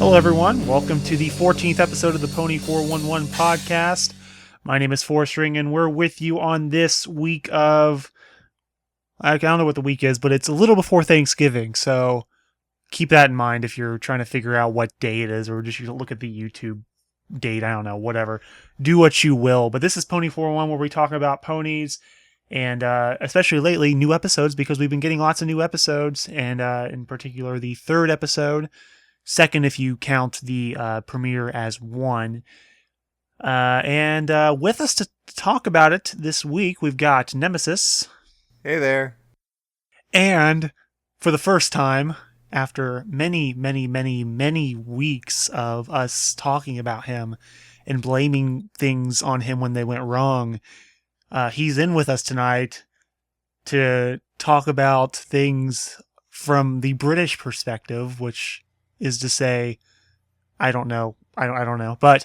Hello, everyone. Welcome to the 14th episode of the Pony 411 podcast. My name is Forstring, and we're with you on this week of... I don't know what the week is, but it's a little before Thanksgiving, so keep that in mind if you're trying to figure out what day it is, or just look at the YouTube date. I don't know, whatever. Do what you will. But this is Pony 411, where we talk about ponies, and especially lately, new episodes, because we've been getting lots of new episodes, and in particular, the third episode. Second, if you count the premiere as one. And with us to talk about it this week, we've got Nemesis. Hey there. And for the first time, after many weeks of us talking about him and blaming things on him when they went wrong, he's in with us tonight to talk about things from the British perspective, which is to say, I don't know. I don't know. But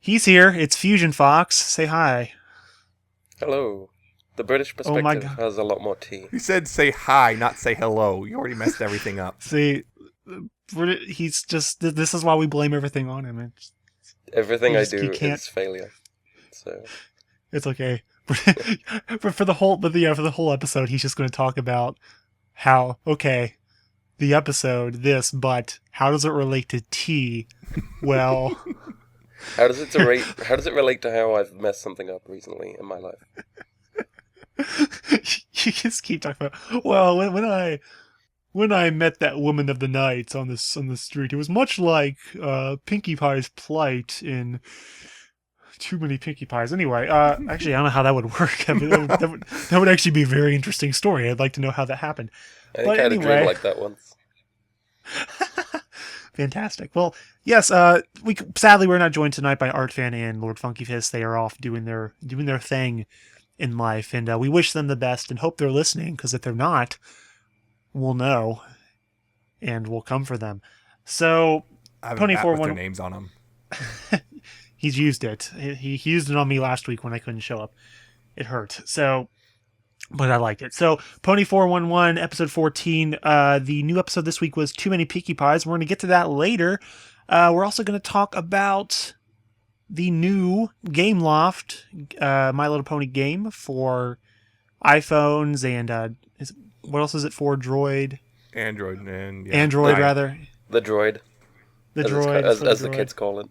he's here. It's FusionFox. Say hi. Hello. The British perspective has a lot more tea. You said say hi, not say hello. You already messed everything up. See, he's just... This is why we blame everything on him. Everything I do is failure. So it's okay. for the whole episode, he's just going to talk about how, okay, the episode, but how does it relate to tea? Well, how does it relate to how I've messed something up recently in my life? You just keep talking about, well, when I met that woman of the night on the street, it was much like Pinkie Pie's plight in Too Many Pinkie Pies. Anyway, actually, I don't know how that would work. I mean, that would actually be a very interesting story. I'd like to know how that happened. I think I had a dream like that once. Fantastic. Well, yes, sadly we're not joined tonight by Artfan and LordFunkyFist. They are off doing their thing in life, and we wish them the best and hope they're listening, because if they're not, we'll know and we'll come for them. So I have an app with their names on them. He's used it. He used it on me last week when I couldn't show up. It hurt. But I liked it. So, Pony 411, episode 14. The new episode this week was Too Many Pinkie Pies. We're going to get to that later. We're also going to talk about the new Gameloft My Little Pony game for iPhones and what else is it for? Android, rather. The droid. The droid. As the kids call it.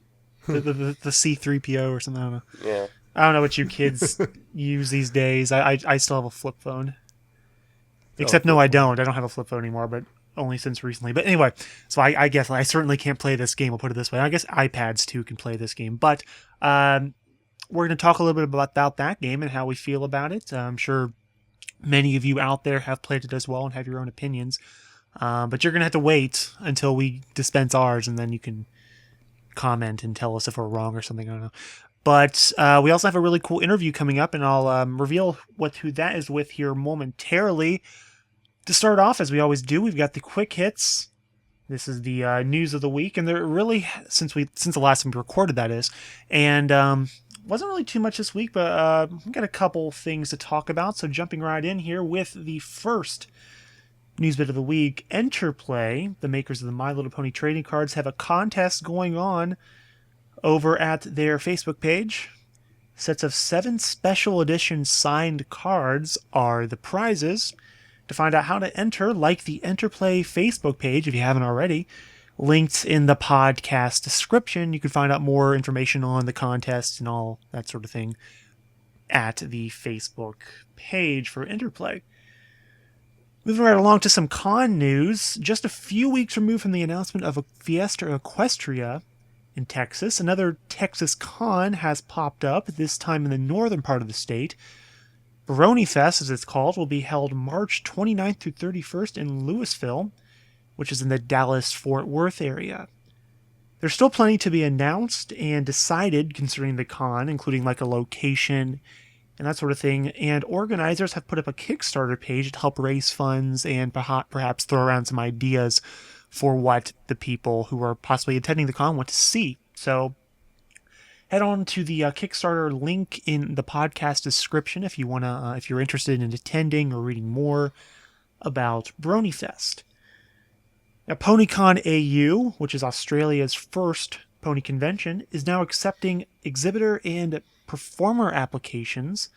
The C3PO or something. I don't know. Yeah. I don't know what you kids use these days. I still have a flip phone. Except no, I don't. I don't have a flip phone anymore, but only since recently. But anyway, so I guess I certainly can't play this game. I'll put it this way. I guess iPads too can play this game. But we're going to talk a little bit about that game and how we feel about it. I'm sure many of you out there have played it as well and have your own opinions. But you're going to have to wait until we dispense ours, and then you can comment and tell us if we're wrong or something. I don't know. But we also have a really cool interview coming up, and I'll reveal who that is with here momentarily. To start off, as we always do, we've got the quick hits. This is the news of the week, and they're really, since the last time we recorded, that is, and wasn't really too much this week, but we've got a couple things to talk about. So jumping right in here with the first news bit of the week, Enterplay, the makers of the My Little Pony trading cards, have a contest going on over at their Facebook page. Sets of 7 special edition signed cards are the prizes. To find out how to enter, like the Enterplay Facebook page if you haven't already. Linked in the podcast description. You can find out more information on the contest and all that sort of thing at the Facebook page for Enterplay. Moving right along to some con news. Just a few weeks removed from the announcement of a Fiesta Equestria in Texas, another Texas con has popped up, this time in the northern part of the state. Bronyfest, as it's called, will be held March 29th through 31st in Louisville, which is in the Dallas-Fort Worth area. There's still plenty to be announced and decided concerning the con, including like a location and that sort of thing, and organizers have put up a Kickstarter page to help raise funds and perhaps throw around some ideas for what the people who are possibly attending the con want to see. So head on to the Kickstarter link in the podcast description if you're interested in attending or reading more about Bronyfest. Now, Ponycon AU, which is Australia's first pony convention, is now accepting exhibitor and performer applications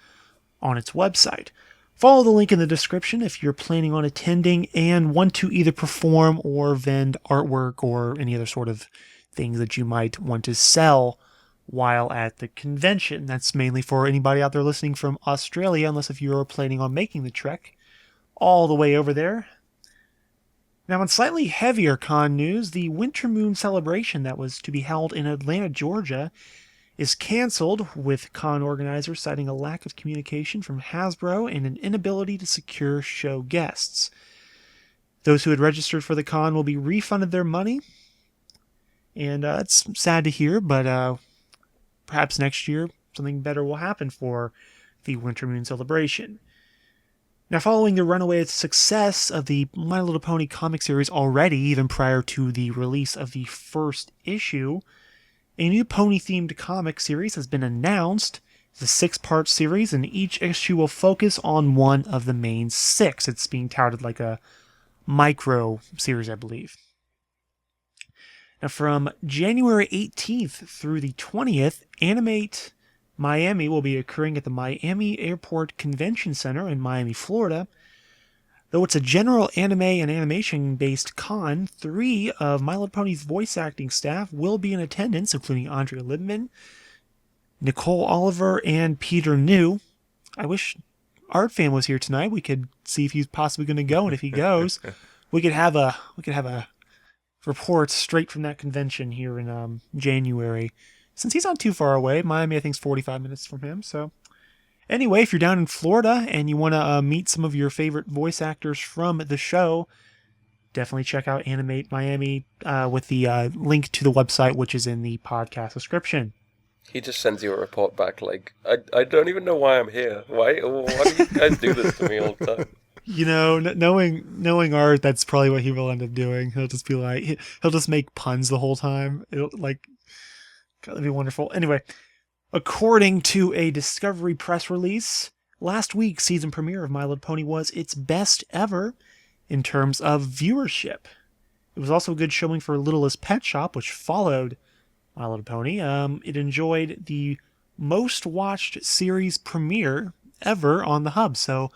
on its website. Follow the link in the description if you're planning on attending and want to either perform or vend artwork or any other sort of things that you might want to sell while at the convention. That's mainly for anybody out there listening from Australia, unless if you're planning on making the trek all the way over there. Now, on slightly heavier con news, the Winter Moon celebration that was to be held in Atlanta, Georgia, is canceled, with con organizers citing a lack of communication from Hasbro and an inability to secure show guests. Those who had registered for the con will be refunded their money, and it's sad to hear, but perhaps next year something better will happen for the Winter Moon celebration. Now, following the runaway success of the My Little Pony comic series already, even prior to the release of the first issue, a new pony-themed comic series has been announced. It's a 6-part series, and each issue will focus on one of the main 6. It's being touted like a micro series, I believe. Now, from January 18th through the 20th, Animate Miami will be occurring at the Miami Airport Convention Center in Miami, Florida. Though it's a general anime and animation-based con, 3 of My Little Pony's voice acting staff will be in attendance, including Andrea Libman, Nicole Oliver, and Peter New. I wish Artfan was here tonight. We could see if he's possibly going to go, and if he goes, we could have a report straight from that convention here in January. Since he's not too far away, Miami I think is 45 minutes from him, so... Anyway, if you're down in Florida and you want to meet some of your favorite voice actors from the show, definitely check out Animate Miami with the link to the website, which is in the podcast description. He just sends you a report back like, I don't even know why I'm here. Why do you guys do this to me all the time? You know, knowing Art, that's probably what he will end up doing. He'll just be like, he'll just make puns the whole time. It'll God, that'd be wonderful. Anyway. According to a Discovery press release, last week's season premiere of My Little Pony was its best ever in terms of viewership. It was also a good showing for Littlest Pet Shop, which followed My Little Pony. It enjoyed the most watched series premiere ever on the Hub, so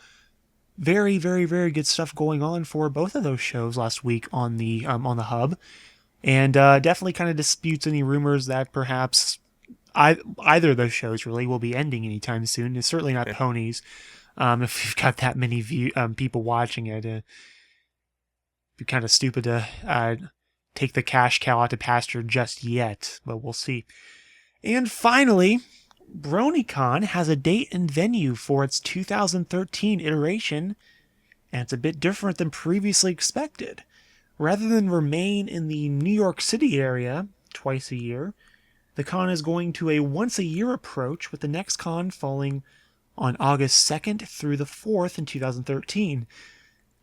very, very, very good stuff going on for both of those shows last week on the Hub, and definitely kind of disputes any rumors that perhaps either of those shows really will be ending anytime soon. It's certainly not Ponies. If you've got that many people watching it, it'd be kind of stupid to take the cash cow out to pasture just yet, but we'll see. And finally, Bronycon has a date and venue for its 2013 iteration, and it's a bit different than previously expected. Rather than remain in the New York City area twice a year, the con is going to a once-a-year approach, with the next con falling on August 2nd through the 4th in 2013.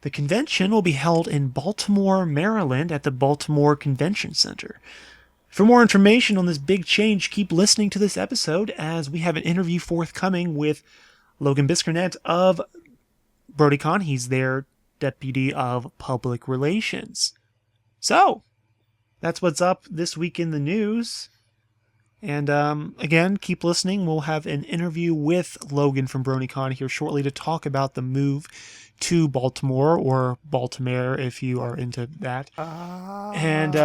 The convention will be held in Baltimore, Maryland at the Baltimore Convention Center. For more information on this big change, keep listening to this episode, as we have an interview forthcoming with Logan Biscornet of Bronycon. He's their Deputy of Public Relations. So, that's what's up this week in the news. And again, keep listening. We'll have an interview with Logan from Bronycon here shortly to talk about the move to Baltimore, or Baltimore if you are into that. And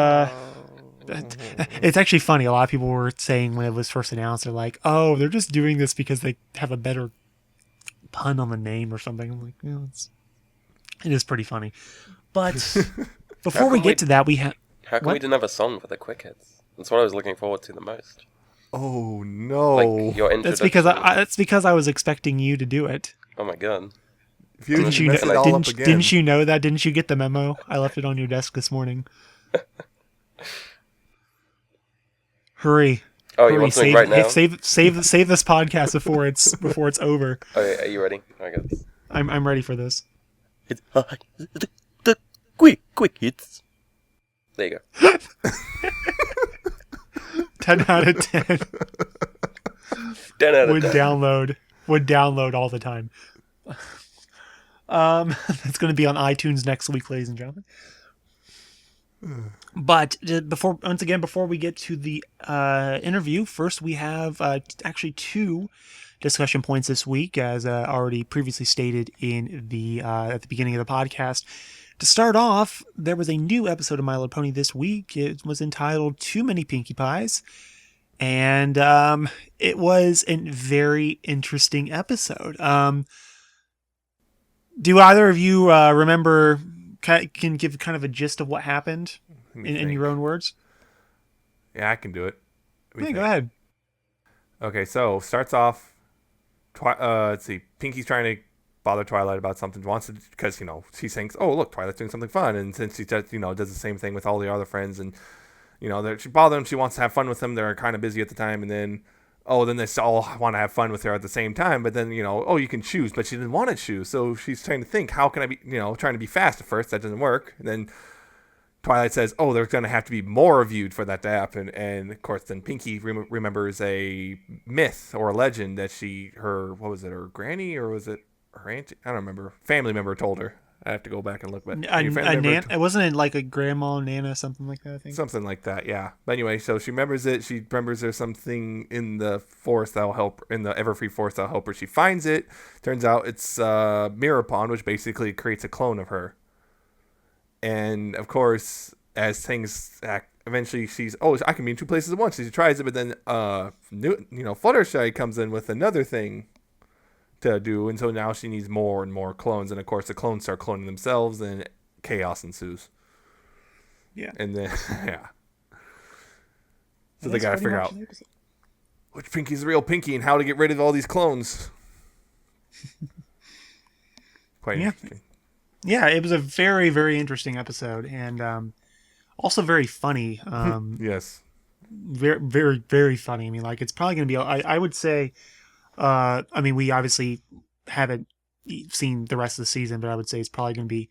it's actually funny. A lot of people were saying when it was first announced, they're like, oh, they're just doing this because they have a better pun on the name or something. I'm like, it is pretty funny. But before we get to that, we have... How come we didn't have a song for the quick hits? That's what I was looking forward to the most. Oh no! Like your introduction. That's because I was expecting you to do it. Oh my god! Didn't you know that? Didn't you get the memo? I left it on your desk this morning. Hurry! Oh, you want something right now? Save this podcast before it's over. Okay, are you ready? I guess. I'm ready for this. It's the quick hits. There you go. 10 out of 10. 10 out of 10. Would download all the time. That's going to be on iTunes next week, ladies and gentlemen. But before we get to the interview, first we have actually two discussion points this week, as already previously stated in the at the beginning of the podcast. To start off, there was a new episode of My Little Pony this week. It was entitled "Too Many Pinkie Pies," and it was a very interesting episode. Do either of you remember? Can give kind of a gist of what happened in your own words? Yeah, I can do it. Yeah, go ahead. Okay, so starts off. Let's see. Pinkie's trying to bother Twilight about something. Wants to, because she thinks, oh look, Twilight's doing something fun, and since she does the same thing with all the other friends, and she bothers them. She wants to have fun with them. They're kind of busy at the time, and then they all want to have fun with her at the same time. But then you can choose, but she didn't want to choose, so she's trying to think, how can I be, trying to be fast at first. That doesn't work. And then Twilight says, oh, there's going to have to be more of you for that to happen. And of course, then Pinkie remembers a myth or a legend that what was it, her granny, or was it her auntie? I don't remember. Family member told her. I have to go back and look. But wasn't it like a grandma, Nana, something like that? I think something like that. Yeah. But anyway, so she remembers it. She remembers there's something in the forest that'll help, in the Everfree forest that'll help her. She finds it. Turns out it's Mirror Pond, which basically creates a clone of her. And of course, as things act, eventually she's, I can be in two places at once. She tries it, but then Fluttershy comes in with another thing to do, and so now she needs more and more clones, and of course the clones start cloning themselves, and chaos ensues. Yeah. And then so they gotta figure out which Pinkie's the real Pinkie and how to get rid of all these clones. Quite interesting. Yeah, it was a very, very interesting episode, and also very funny. Yes. Very, very, very funny. I mean, like, it's probably going to be, I would say, we obviously haven't seen the rest of the season, but I would say it's probably going to be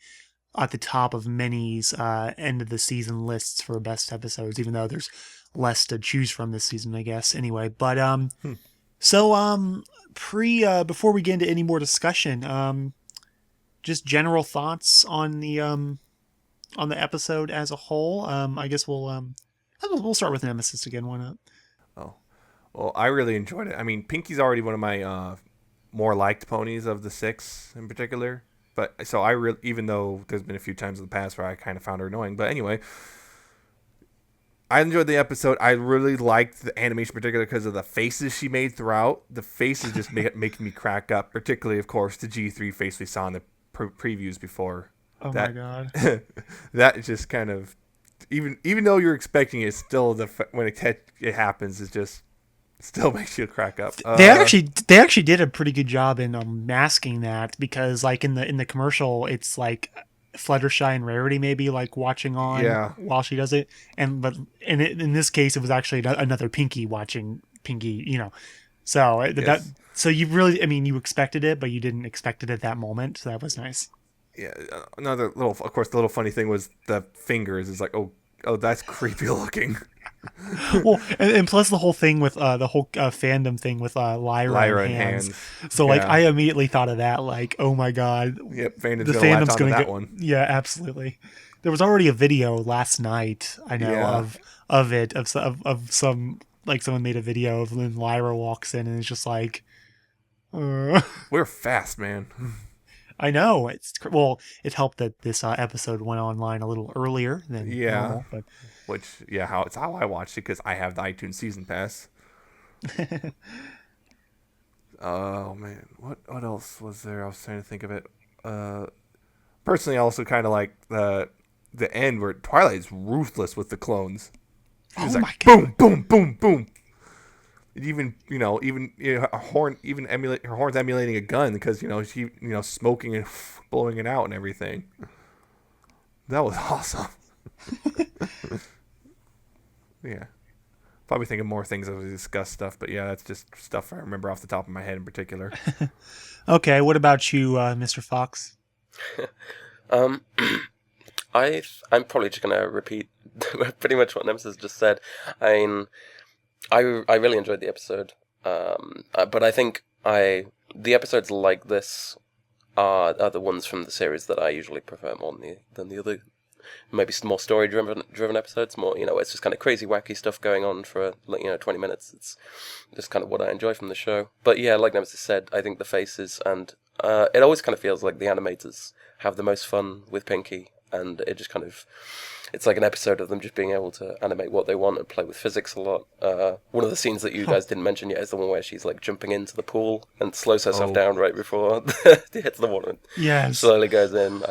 at the top of many's end of the season lists for best episodes, even though there's less to choose from this season, I guess. Anyway, but before we get into any more discussion, just general thoughts on the episode as a whole. I guess we'll start with Nemesis again. Why not? Oh, well, I really enjoyed it. I mean, Pinkie's already one of my more liked ponies of the 6 in particular. But so even though there's been a few times in the past where I kind of found her annoying, but anyway, I enjoyed the episode. I really liked the animation, particularly because of the faces she made throughout. The faces just making me crack up. Particularly, of course, the G3 face we saw in the previews before. Oh my god! That just kind of, even though you're expecting it, still when it happens, it just still makes you crack up. They actually did a pretty good job in masking that, because like in the commercial, it's like Fluttershy and Rarity maybe like watching on while she does it, but in this case it was actually another Pinkie watching Pinkie. So yes. So you really, you expected it, but you didn't expect it at that moment. So that was nice. Yeah. Another little, of course, the little funny thing was the fingers. It's like, oh, that's creepy looking. Well, and plus the whole thing with the whole fandom thing with Lyra and hands. So like I immediately thought of that. Like, oh my god. Yep. Fandom's gonna that one. Yeah, absolutely. There was already a video last night. I know of some, like, someone made a video of when Lyra walks in and it's just like. We're fast, man. I know. It helped that this episode went online a little earlier than normal, but it's how I watched it, because I have the iTunes season pass. Oh man, what else was there? I was trying to think of it. Personally, I also kind of like the end where Twilight's ruthless with the clones. She's like, boom, boom, boom, boom. Even her horn, her horn's emulating a gun, because she smoking and blowing it out and everything. That was awesome. Yeah, probably thinking more things as we discuss stuff, but yeah, that's just stuff I remember off the top of my head in particular. Okay, what about you, Mr. Fox? I'm probably just gonna repeat pretty much what Nemesis just said. I really enjoyed the episode, but I think the episodes like this are the ones from the series that I usually prefer more than the other maybe some more story driven episodes, more, it's just kind of crazy wacky stuff going on for 20 minutes. It's just kind of what I enjoy from the show. But yeah, like Nemesis said, I think the faces and it always kind of feels like the animators have the most fun with Pinkie, and it just kind of, it's like an episode of them just being able to animate what they want and play with physics a lot. One of the scenes that you guys didn't mention yet is the one where she's like jumping into the pool and slows herself down right before it hits the water. Yes. Slowly goes in.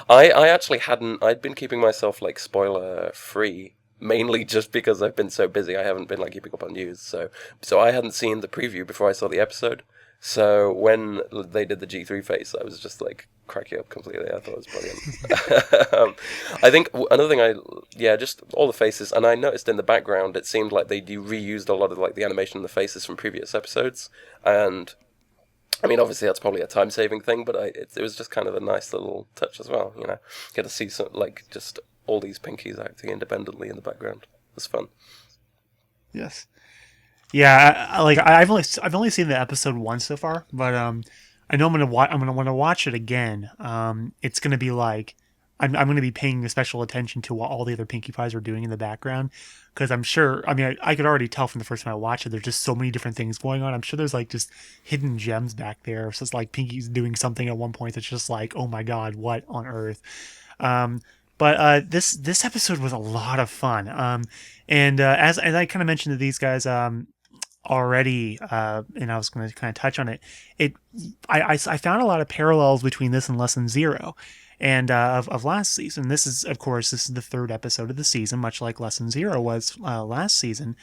I actually I'd been keeping myself like spoiler free, mainly just because I've been so busy. I haven't been like keeping up on news. So I hadn't seen the preview before I saw the episode. So when they did the G3 face, I was just like cracking up completely. I thought it was brilliant. I think another thing just all the faces, and I noticed in the background it seemed like they reused a lot of like the animation and the faces from previous episodes. And I mean, obviously that's probably a time-saving thing, but it was just kind of a nice little touch as well. Get to see some like just all these Pinkies acting independently in the background. It was fun. Yes. Yeah, I've only seen the episode once so far, but I know I'm gonna want to watch it again. It's gonna be like I'm gonna be paying special attention to what all the other Pinkie Pies are doing in the background, because I'm sure. I mean, I could already tell from the first time I watched it. There's just so many different things going on. I'm sure there's like just hidden gems back there. It's just like Pinkie's doing something at one point that's just like, oh my god, what on earth? But this episode was a lot of fun. And as I kind of mentioned to these guys already, and I was going to kind of touch on it. I found a lot of parallels between this and Lesson Zero, and of last season. This is the third episode of the season, much like Lesson Zero was last season.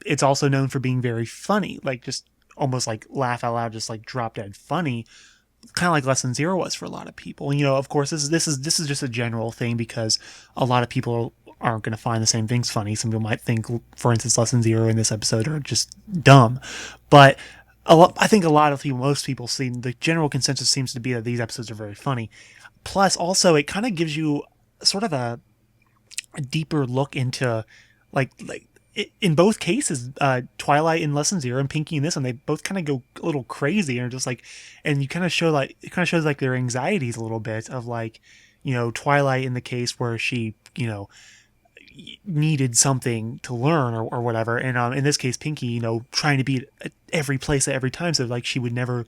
It's also known for being very funny, like just almost like laugh out loud, just like drop dead funny, kind of like Lesson Zero was for a lot of people. Of course, this is just a general thing because a lot of people aren't going to find the same things funny. Some people might think, for instance, Lesson Zero in this episode are just dumb. But I think most people see the general consensus seems to be that these episodes are very funny. Plus, also, it kind of gives you sort of a deeper look into, in both cases, Twilight in Lesson Zero and Pinkie in this one, they both kind of go a little crazy and just like, and you kind of show like, it kind of shows like their anxieties a little bit of like, Twilight in the case where she, needed something to learn or whatever, and in this case Pinkie trying to be at every place at every time, so like she would never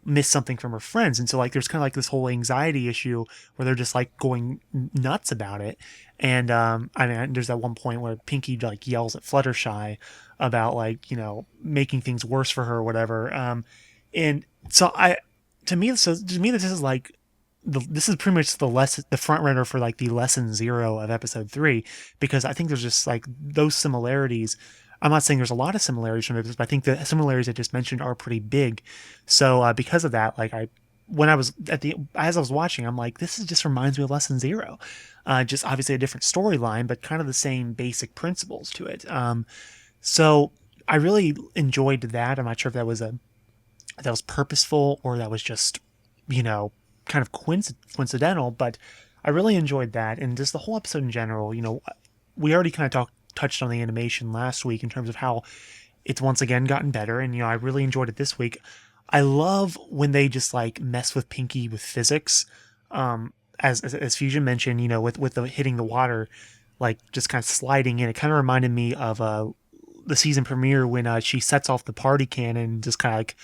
miss something from her friends. And so like there's kind of like this whole anxiety issue where they're just like going nuts about it. And I mean, there's that one point where Pinkie like yells at Fluttershy about like making things worse for her or whatever, and so to me this is like this is pretty much the front runner for like the Lesson Zero of episode 3, because I think there's just like those similarities. I'm not saying there's a lot of similarities from this, but I think the similarities I just mentioned are pretty big. So because of that, like as I was watching, I'm like, this just reminds me of Lesson Zero. Just obviously a different storyline, but kind of the same basic principles to it. So I really enjoyed that. I'm not sure if that was purposeful or that was just, kind of coincidental, but I really enjoyed that. And just the whole episode in general, we already kind of touched on the animation last week in terms of how it's once again gotten better, and I really enjoyed it this week. I love when they just like mess with Pinkie with physics, as Fusion mentioned, with the hitting the water, like just kind of sliding in. It kind of reminded me of the season premiere when she sets off the party cannon and just kind of like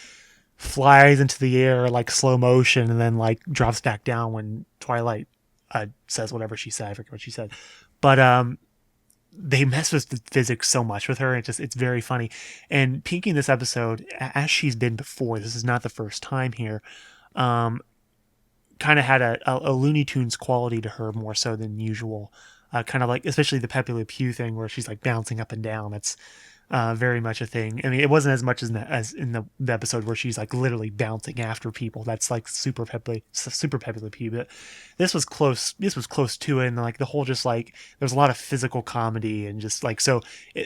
flies into the air like slow motion and then like drops back down when Twilight says whatever she said. I forget what she said, but they mess with the physics so much with her. It's very funny. And Pinkie in this episode, as she's been before, this is not the first time here, kind of had a Looney Tunes quality to her more so than usual. Kind of like, especially the Pepe Le Pew thing where she's like bouncing up and down. That's very much a thing. I mean, it wasn't as much as in the episode where she's like literally bouncing after people. That's like super Pepe Le Pew. But this was close. This was close to it, and like the whole just like there's a lot of physical comedy and just like so.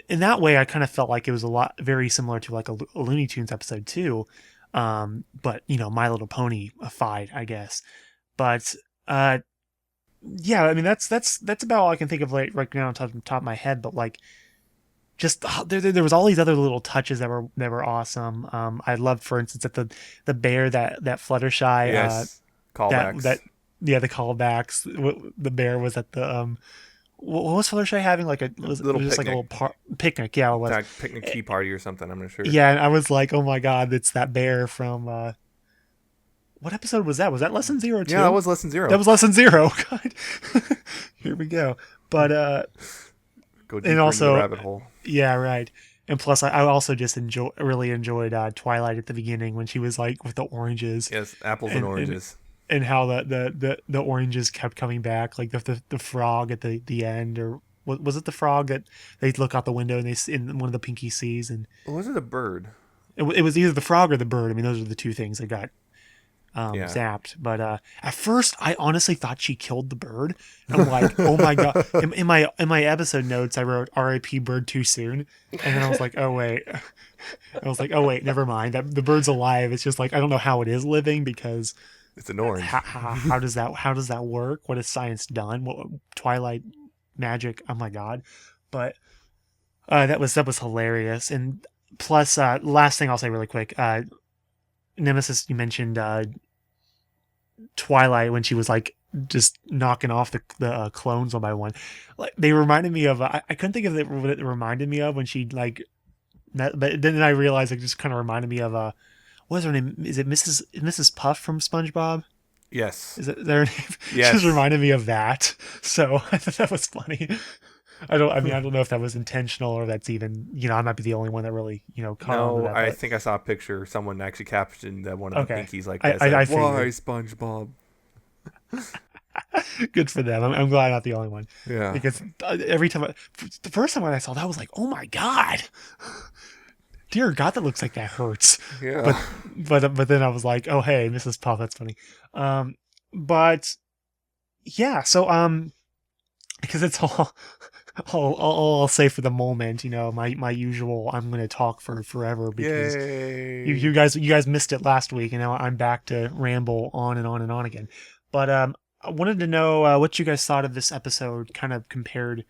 In that way, I kind of felt like it was very similar to like a Looney Tunes episode too. But My Little Pony fied, I guess. But yeah, I mean that's about all I can think of right now on top of my head. But like, just there was all these other little touches that were awesome. I loved, for instance, that the bear that Fluttershy yes, callbacks. yeah, the callbacks. The bear was at the what was Fluttershy having? Like it was just like a little picnic. Yeah, it was. Like picnic tea party or something. I'm not sure. Yeah, and I was like, oh my god, it's that bear from what episode was that? Was that lesson 0 too? Yeah, that was lesson 0. That was lesson 0. God, here we go. But go deeper into the rabbit hole. Yeah, right. And plus, I also just really enjoyed Twilight at the beginning when she was like with the oranges. Yes, apples and oranges. And how the oranges kept coming back, like the frog at the end, or was it the frog that they look out the window and they in one of the Pinkie sees, and or was it a bird? It was either the frog or the bird. I mean, those are the two things that got zapped. But at first, I honestly thought she killed the bird. And I'm like, oh my god! In my episode notes, I wrote "R.I.P. Bird too soon," and then I was like, oh wait. I was like, oh wait, never mind. That the bird's alive. It's just like I don't know how it is living because it's an orange. How does that work? What has science done? What Twilight magic? Oh my god! But that was hilarious. And plus, last thing I'll say really quick. Nemesis, you mentioned Twilight when she was like just knocking off the clones one by one. Like they reminded me of I couldn't think of what it reminded me of when she like met, but then I realized it just kind of reminded me of what is her name? Is it Mrs. Puff from SpongeBob? Yes. Is it their name? Yes. Just reminded me of that. So I thought that was funny. I don't know if that was intentional or that's even, I might be the only one that really, caught on to that. I think I saw a picture. Someone actually captioned that one of the Pinkies like that. I why SpongeBob? Good for them. I'm glad I'm not the only one. Yeah. Because every time, the first time when I saw that, I was like, oh my God. Dear God, that looks like that hurts. Yeah. But then I was like, oh, hey, Mrs. Puff, that's funny. But yeah, so, because it's all I'll say for the moment, my usual, I'm going to talk for forever because you guys missed it last week and now I'm back to ramble on and on and on again. But I wanted to know what you guys thought of this episode kind of compared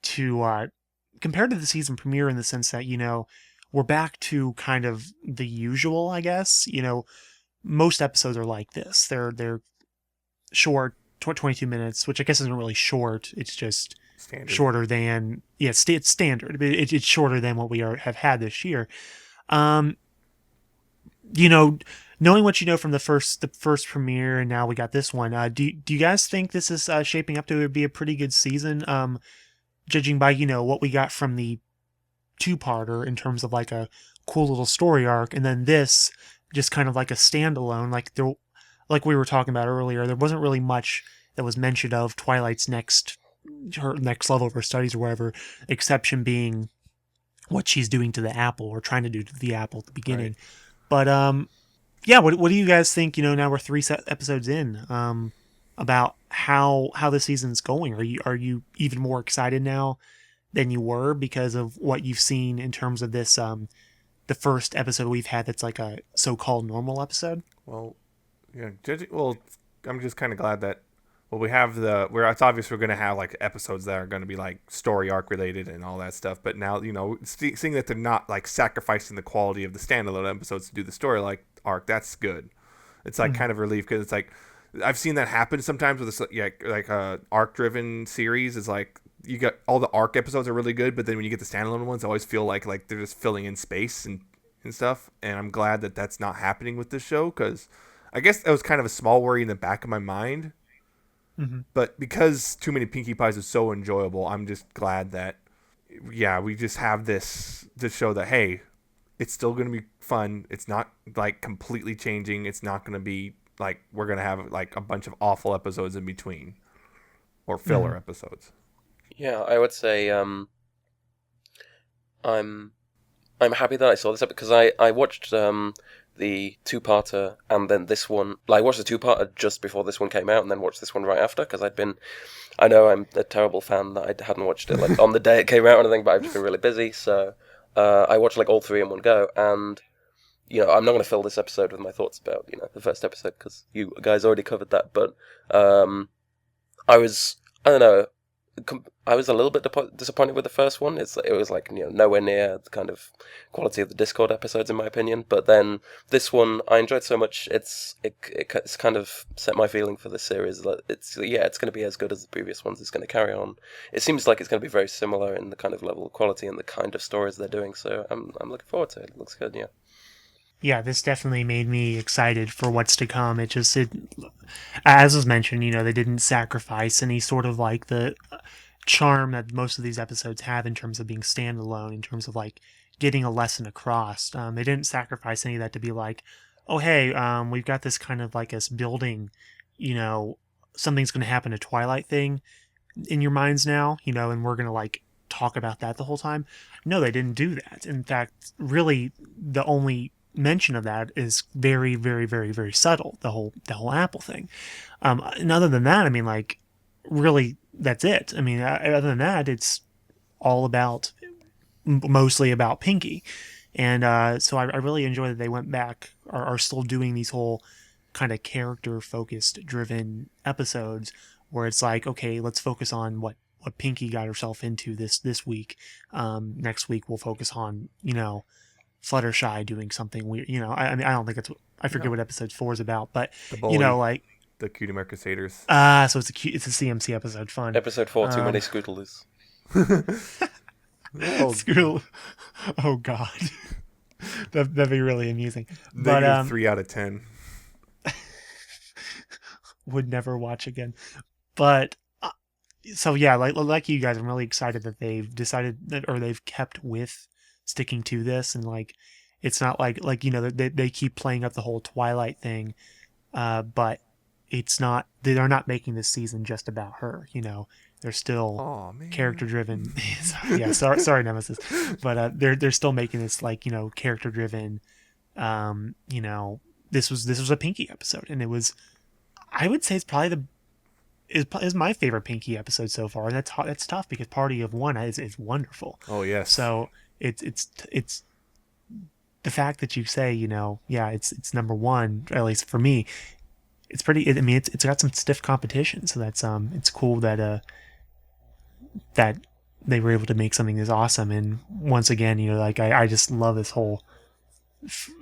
to the season premiere in the sense that, we're back to kind of the usual, I guess. Most episodes are like this. They're short, 22 minutes, which I guess isn't really short. It's just standard. Shorter than, it's standard. It's shorter than what we have had this year. Knowing what you know from the first premiere, and now we got this one. Do you guys think this is shaping up to be a pretty good season? Judging by what we got from the two-parter in terms of like a cool little story arc, and then this just kind of like a standalone. Like we were talking about earlier, there wasn't really much that was mentioned of Twilight's her next level of her studies or whatever, exception being what she's doing to the apple or trying to do to the apple at the beginning. Right. But yeah, what do you guys think? Now we're 3 episodes in. About how the season's going. Are you even more excited now than you were because of what you've seen in terms of this the first episode we've had that's like a so-called normal episode? Well, yeah. I'm just kind of glad that we have it's obvious we're going to have like episodes that are going to be like story arc related and all that stuff. But now, seeing that they're not like sacrificing the quality of the standalone episodes to do the story like arc, that's good. It's like kind of relief because it's like I've seen that happen sometimes with like a arc driven series. Is like you got all the arc episodes are really good, but then when you get the standalone ones, I always feel like they're just filling in space and stuff. And I'm glad that that's not happening with this show because I guess that was kind of a small worry in the back of my mind. Mm-hmm. But because Too Many Pinkie Pies is so enjoyable, I'm just glad that, we just have this to show that, hey, it's still going to be fun. It's not like completely changing. It's not going to be like we're going to have like a bunch of awful episodes in between or filler episodes. Yeah, I would say I'm happy that I saw this episode because I watched the two-parter and then this one. I watched the two-parter just before this one came out and then watched this one right after because I know I'm a terrible fan that I hadn't watched it like on the day it came out or anything, but I've just been really busy. So I watched like all 3 in one go, and I'm not going to fill this episode with my thoughts about the first episode because you guys already covered that. But I don't know. I was a little bit disappointed with the first one. It was like, nowhere near the kind of quality of the Discord episodes, in my opinion. But then this one, I enjoyed so much. It's kind of set my feeling for the series. That it's going to be as good as the previous ones. It's going to carry on. It seems like it's going to be very similar in the kind of level of quality and the kind of stories they're doing. So I'm looking forward to it. It looks good. Yeah. Yeah, this definitely made me excited for what's to come. As was mentioned, they didn't sacrifice any sort of like the charm that most of these episodes have in terms of being standalone, in terms of like getting a lesson across. They didn't sacrifice any of that to be like, oh hey, we've got this kind of like us building, something's going to happen to Twilight thing in your minds now, and we're going to like talk about that the whole time. No, they didn't do that. In fact, really, the only mention of that is very, very, very, very subtle. The whole Apple thing. And other than that, I mean, like, really, that's it. I mean, other than that, it's all about mostly about Pinkie, and so I really enjoy that they went back, are still doing these whole kind of character focused driven episodes where it's like, okay, let's focus on what Pinkie got herself into this week. Next week we'll focus on Fluttershy doing something weird. I mean, I don't think I forget what episode 4 is about, but like the Cutie Mark Crusaders. So it's a CMC episode. Fun. Episode 4, Too Many Scoodles. Scoodle. Oh God, that'd be really amusing. But 3 out of 10. Would never watch again. But so yeah, like you guys, I'm really excited that they've decided or they've kept with sticking to this, and like it's not like they keep playing up the whole Twilight thing, but it's not, they're not making this season just about her. They're still character driven. Yeah, sorry Nemesis, but they're still making this like character driven. This was a Pinkie episode, and it was, I would say it's probably is my favorite Pinkie episode so far. And that's tough because Party of One is wonderful. Oh yes. So it's the fact that you say it's number one, at least for me. It's pretty. I mean, it's got some stiff competition, so that's it's cool that that they were able to make something this awesome. And once again, like I just love this whole.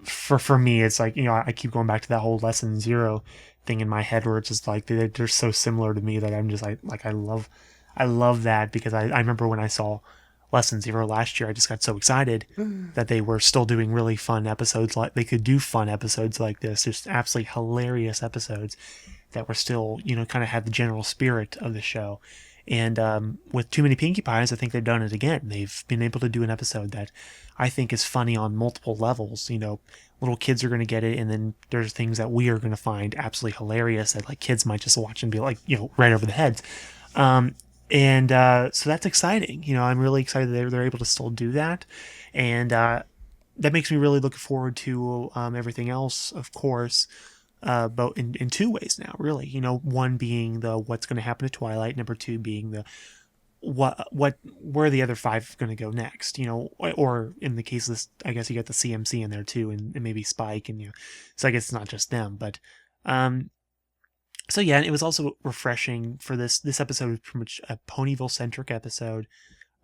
For me, it's like I keep going back to that whole Lesson Zero thing in my head, where it's just like they're so similar to me that I'm just like I love that, because I remember when I saw Lesson Zero last year, I just got so excited that they were still doing really fun episodes, like they could do fun episodes like this, just absolutely hilarious episodes that were still, kind of had the general spirit of the show. And with Too Many Pinkie Pies, I think they've done it again. They've been able to do an episode that I think is funny on multiple levels. Little kids are going to get it, and then there's things that we are going to find absolutely hilarious that like kids might just watch and be like, right over the heads. And so that's exciting. I'm really excited that they're able to still do that. And that makes me really look forward to everything else, of course, but in two ways now, really. One being the what's going to happen to Twilight. Number two being the where are the other 5 going to go next? Or in the case of this, I guess you got the CMC in there too, and maybe Spike, and so I guess it's not just them, but so yeah, and it was also refreshing for this episode was pretty much a Ponyville centric episode.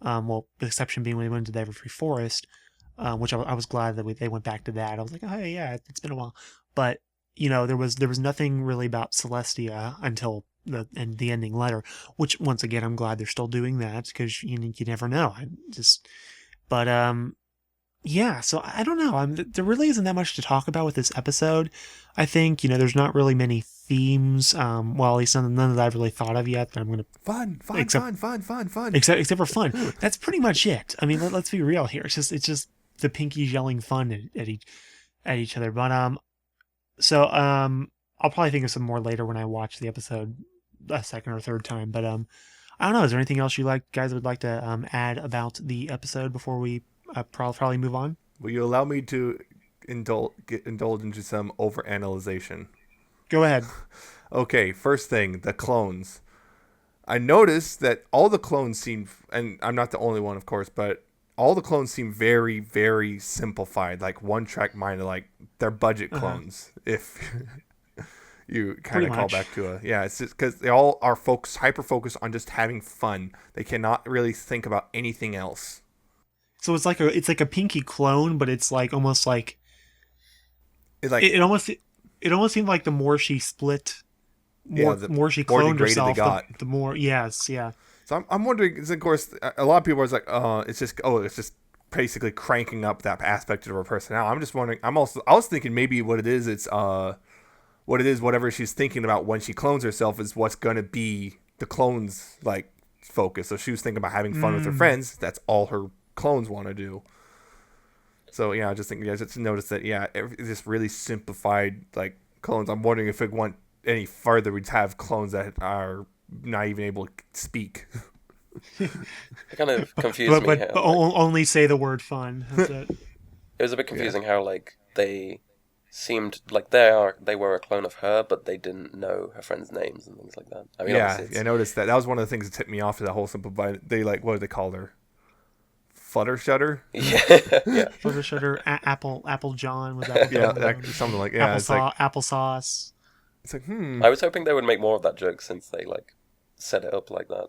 Well, the exception being when they went to the Everfree Forest, which I was glad that they went back to that. I was like, oh yeah, it's been a while, but there was nothing really about Celestia until the ending letter, which once again I'm glad they're still doing that, because you never know. Yeah, so I don't know. There really isn't that much to talk about with this episode. I think, there's not really many themes. Well, at least none that I've really thought of yet. That I'm gonna fun. Except for fun. That's pretty much it. I mean, let's be real here. It's just the Pinkies yelling fun at each other. But so I'll probably think of some more later when I watch the episode a second or third time. But I don't know. Is there anything else you guys would like to add about the episode before we probably move on? Will you allow me to indulge into some overanalyzation? Go ahead. Okay, first thing, the clones. I noticed that all the clones seem, and I'm not the only one, of course, but all the clones seem very, very simplified, like one-track mind, like they're budget clones. If you kind Pretty of call much. back to it's just because they all are hyper focused on just having fun. They cannot really think about anything else. So it's like a Pinkie clone, but it's like almost like It's like it almost seemed like the more she split, the more she more cloned degraded they herself, got. the more yes, yeah. So I'm wondering, 'cause of course, a lot of people are like, it's just basically cranking up that aspect of her personality. I'm just wondering. I was thinking maybe what it is. It's whatever she's thinking about when she clones herself is what's gonna be the clone's like focus. So she was thinking about having fun with her friends. That's all her clones want to do. So I just think just notice that it's just really simplified like clones. I'm wondering if it went any further, we'd have clones that are not even able to speak. It kind of confused me. But only say the word fun. That's it. It was a bit confusing how like they seemed like they were a clone of her, but they didn't know her friends' names and things like that. I mean, I noticed that. That was one of the things that tipped me off to that whole simplified. They like, what do they call her? Fluttershutter? Yeah. Fluttershutter, Apple John was Apple John. Something like applesauce. It's like I was hoping they would make more of that joke since they like set it up like that.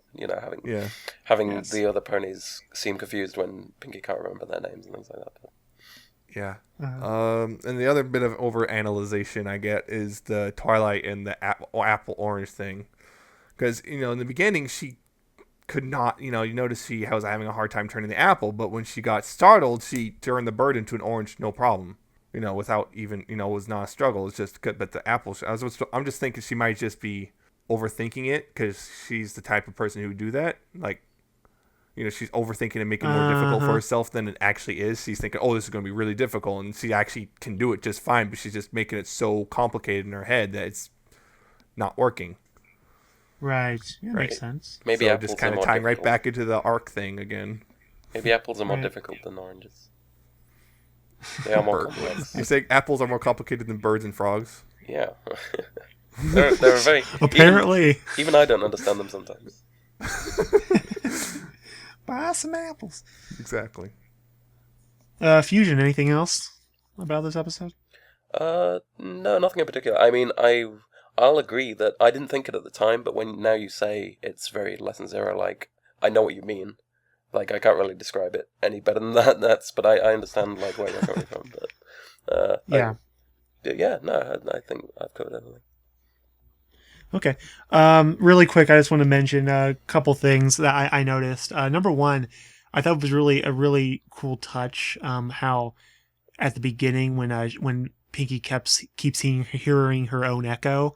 Having the other ponies seem confused when Pinkie can't remember their names and things like that. But... Yeah. Uh-huh. And the other bit of overanalyzation I get is the Twilight and the apple orange thing, because in the beginning she could not, you notice she was having a hard time turning the apple, but when she got startled, she turned the bird into an orange, no problem. Without even, it was not a struggle. It's just good. But the apple, I'm just thinking she might just be overthinking it because she's the type of person who would do that. Like, she's overthinking and making it more difficult for herself than it actually is. She's thinking, oh, this is going to be really difficult. And she actually can do it just fine, but she's just making it so complicated in her head that it's not working. Right. Yeah, makes sense. Maybe so apples just kind are of more tying difficult. right back into the arc thing again. Maybe apples are more difficult than oranges. They are more complex. You say apples are more complicated than birds and frogs? Yeah. they're very... Apparently. Even I don't understand them sometimes. Buy some apples. Exactly. Fusion, anything else about this episode? No, nothing in particular. I mean, I'll agree that I didn't think it at the time, but now you say it's very Lesson Zero, like, I know what you mean. Like, I can't really describe it any better than that. But I understand, like, where you're coming from. But, yeah. I think I've covered everything. Okay. Really quick, I just want to mention a couple things that I noticed. Number one, I thought it was really a really cool touch, how at the beginning when Pinkie keeps hearing her own echo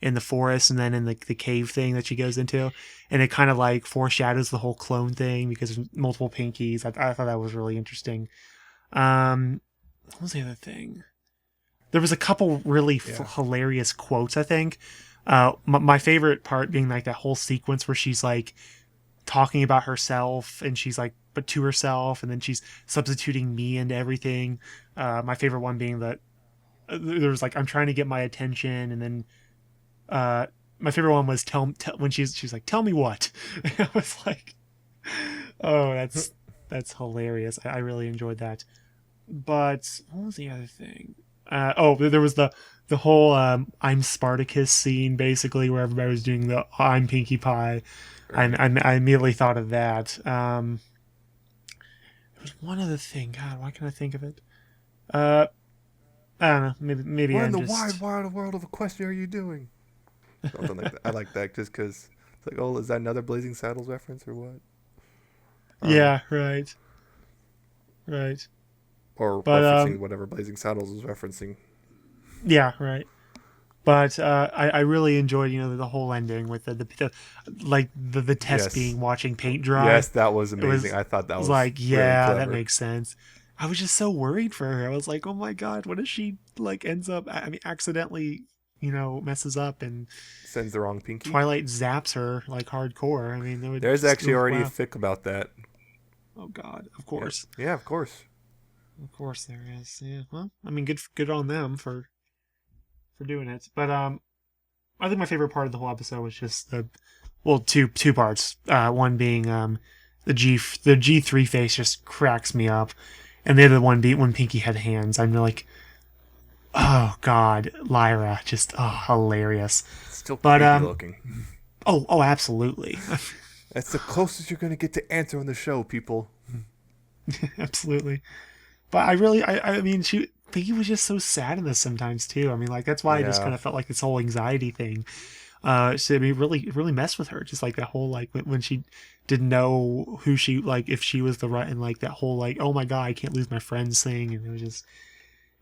in the forest and then in the cave thing that she goes into, and it kind of like foreshadows the whole clone thing because there's multiple Pinkies. I thought that was really interesting. What was the other thing? There was a couple really hilarious quotes, I think. My favorite part being like that whole sequence where she's like talking about herself and she's like, but to herself, and then she's substituting me into everything. My favorite one being that there was like, I'm trying to get my attention, and then my favorite one was when she's like, tell me what. And I was like, oh, that's hilarious. I really enjoyed that. But what was the other thing? There was the whole I'm Spartacus scene, basically, where everybody was doing the I'm Pinkie Pie. Right. I immediately thought of that. There was one other thing. God, why can't I think of it? I don't know. Maybe what in the wide world of Equestria are you doing? Something like that. I like that just because it's like, oh, is that another Blazing Saddles reference or what? Yeah, right. Right. Or referencing whatever Blazing Saddles was referencing. Yeah, right. But I really enjoyed, the whole ending with the test being watching paint dry. Yes, that was amazing. I thought that was like, really that makes sense. I was just so worried for her. I was like, oh my god, what if she ends up? I mean, accidentally, messes up and sends the wrong Pinkie. Twilight zaps her like hardcore. I mean, there's actually already a fic about that. Oh god, of course. Yeah, of course. Of course there is. Yeah. Well, I mean, good on them for doing it. But I think my favorite part of the whole episode was just two parts. One being the G3 face just cracks me up, and the other one being when Pinkie had hands. I'm like, Oh God, Lyra, just hilarious. Still But creepy looking. oh, absolutely, That's the closest you're gonna get to answering the show, people. absolutely. But I mean, Piggy was just so sad in this sometimes too. I mean, like that's why I just Yeah. kind of felt like this whole anxiety thing. So I mean, really messed with her. Just like that whole like when she didn't know who she like if she was the right and like that whole like oh my God I can't lose my friends thing, and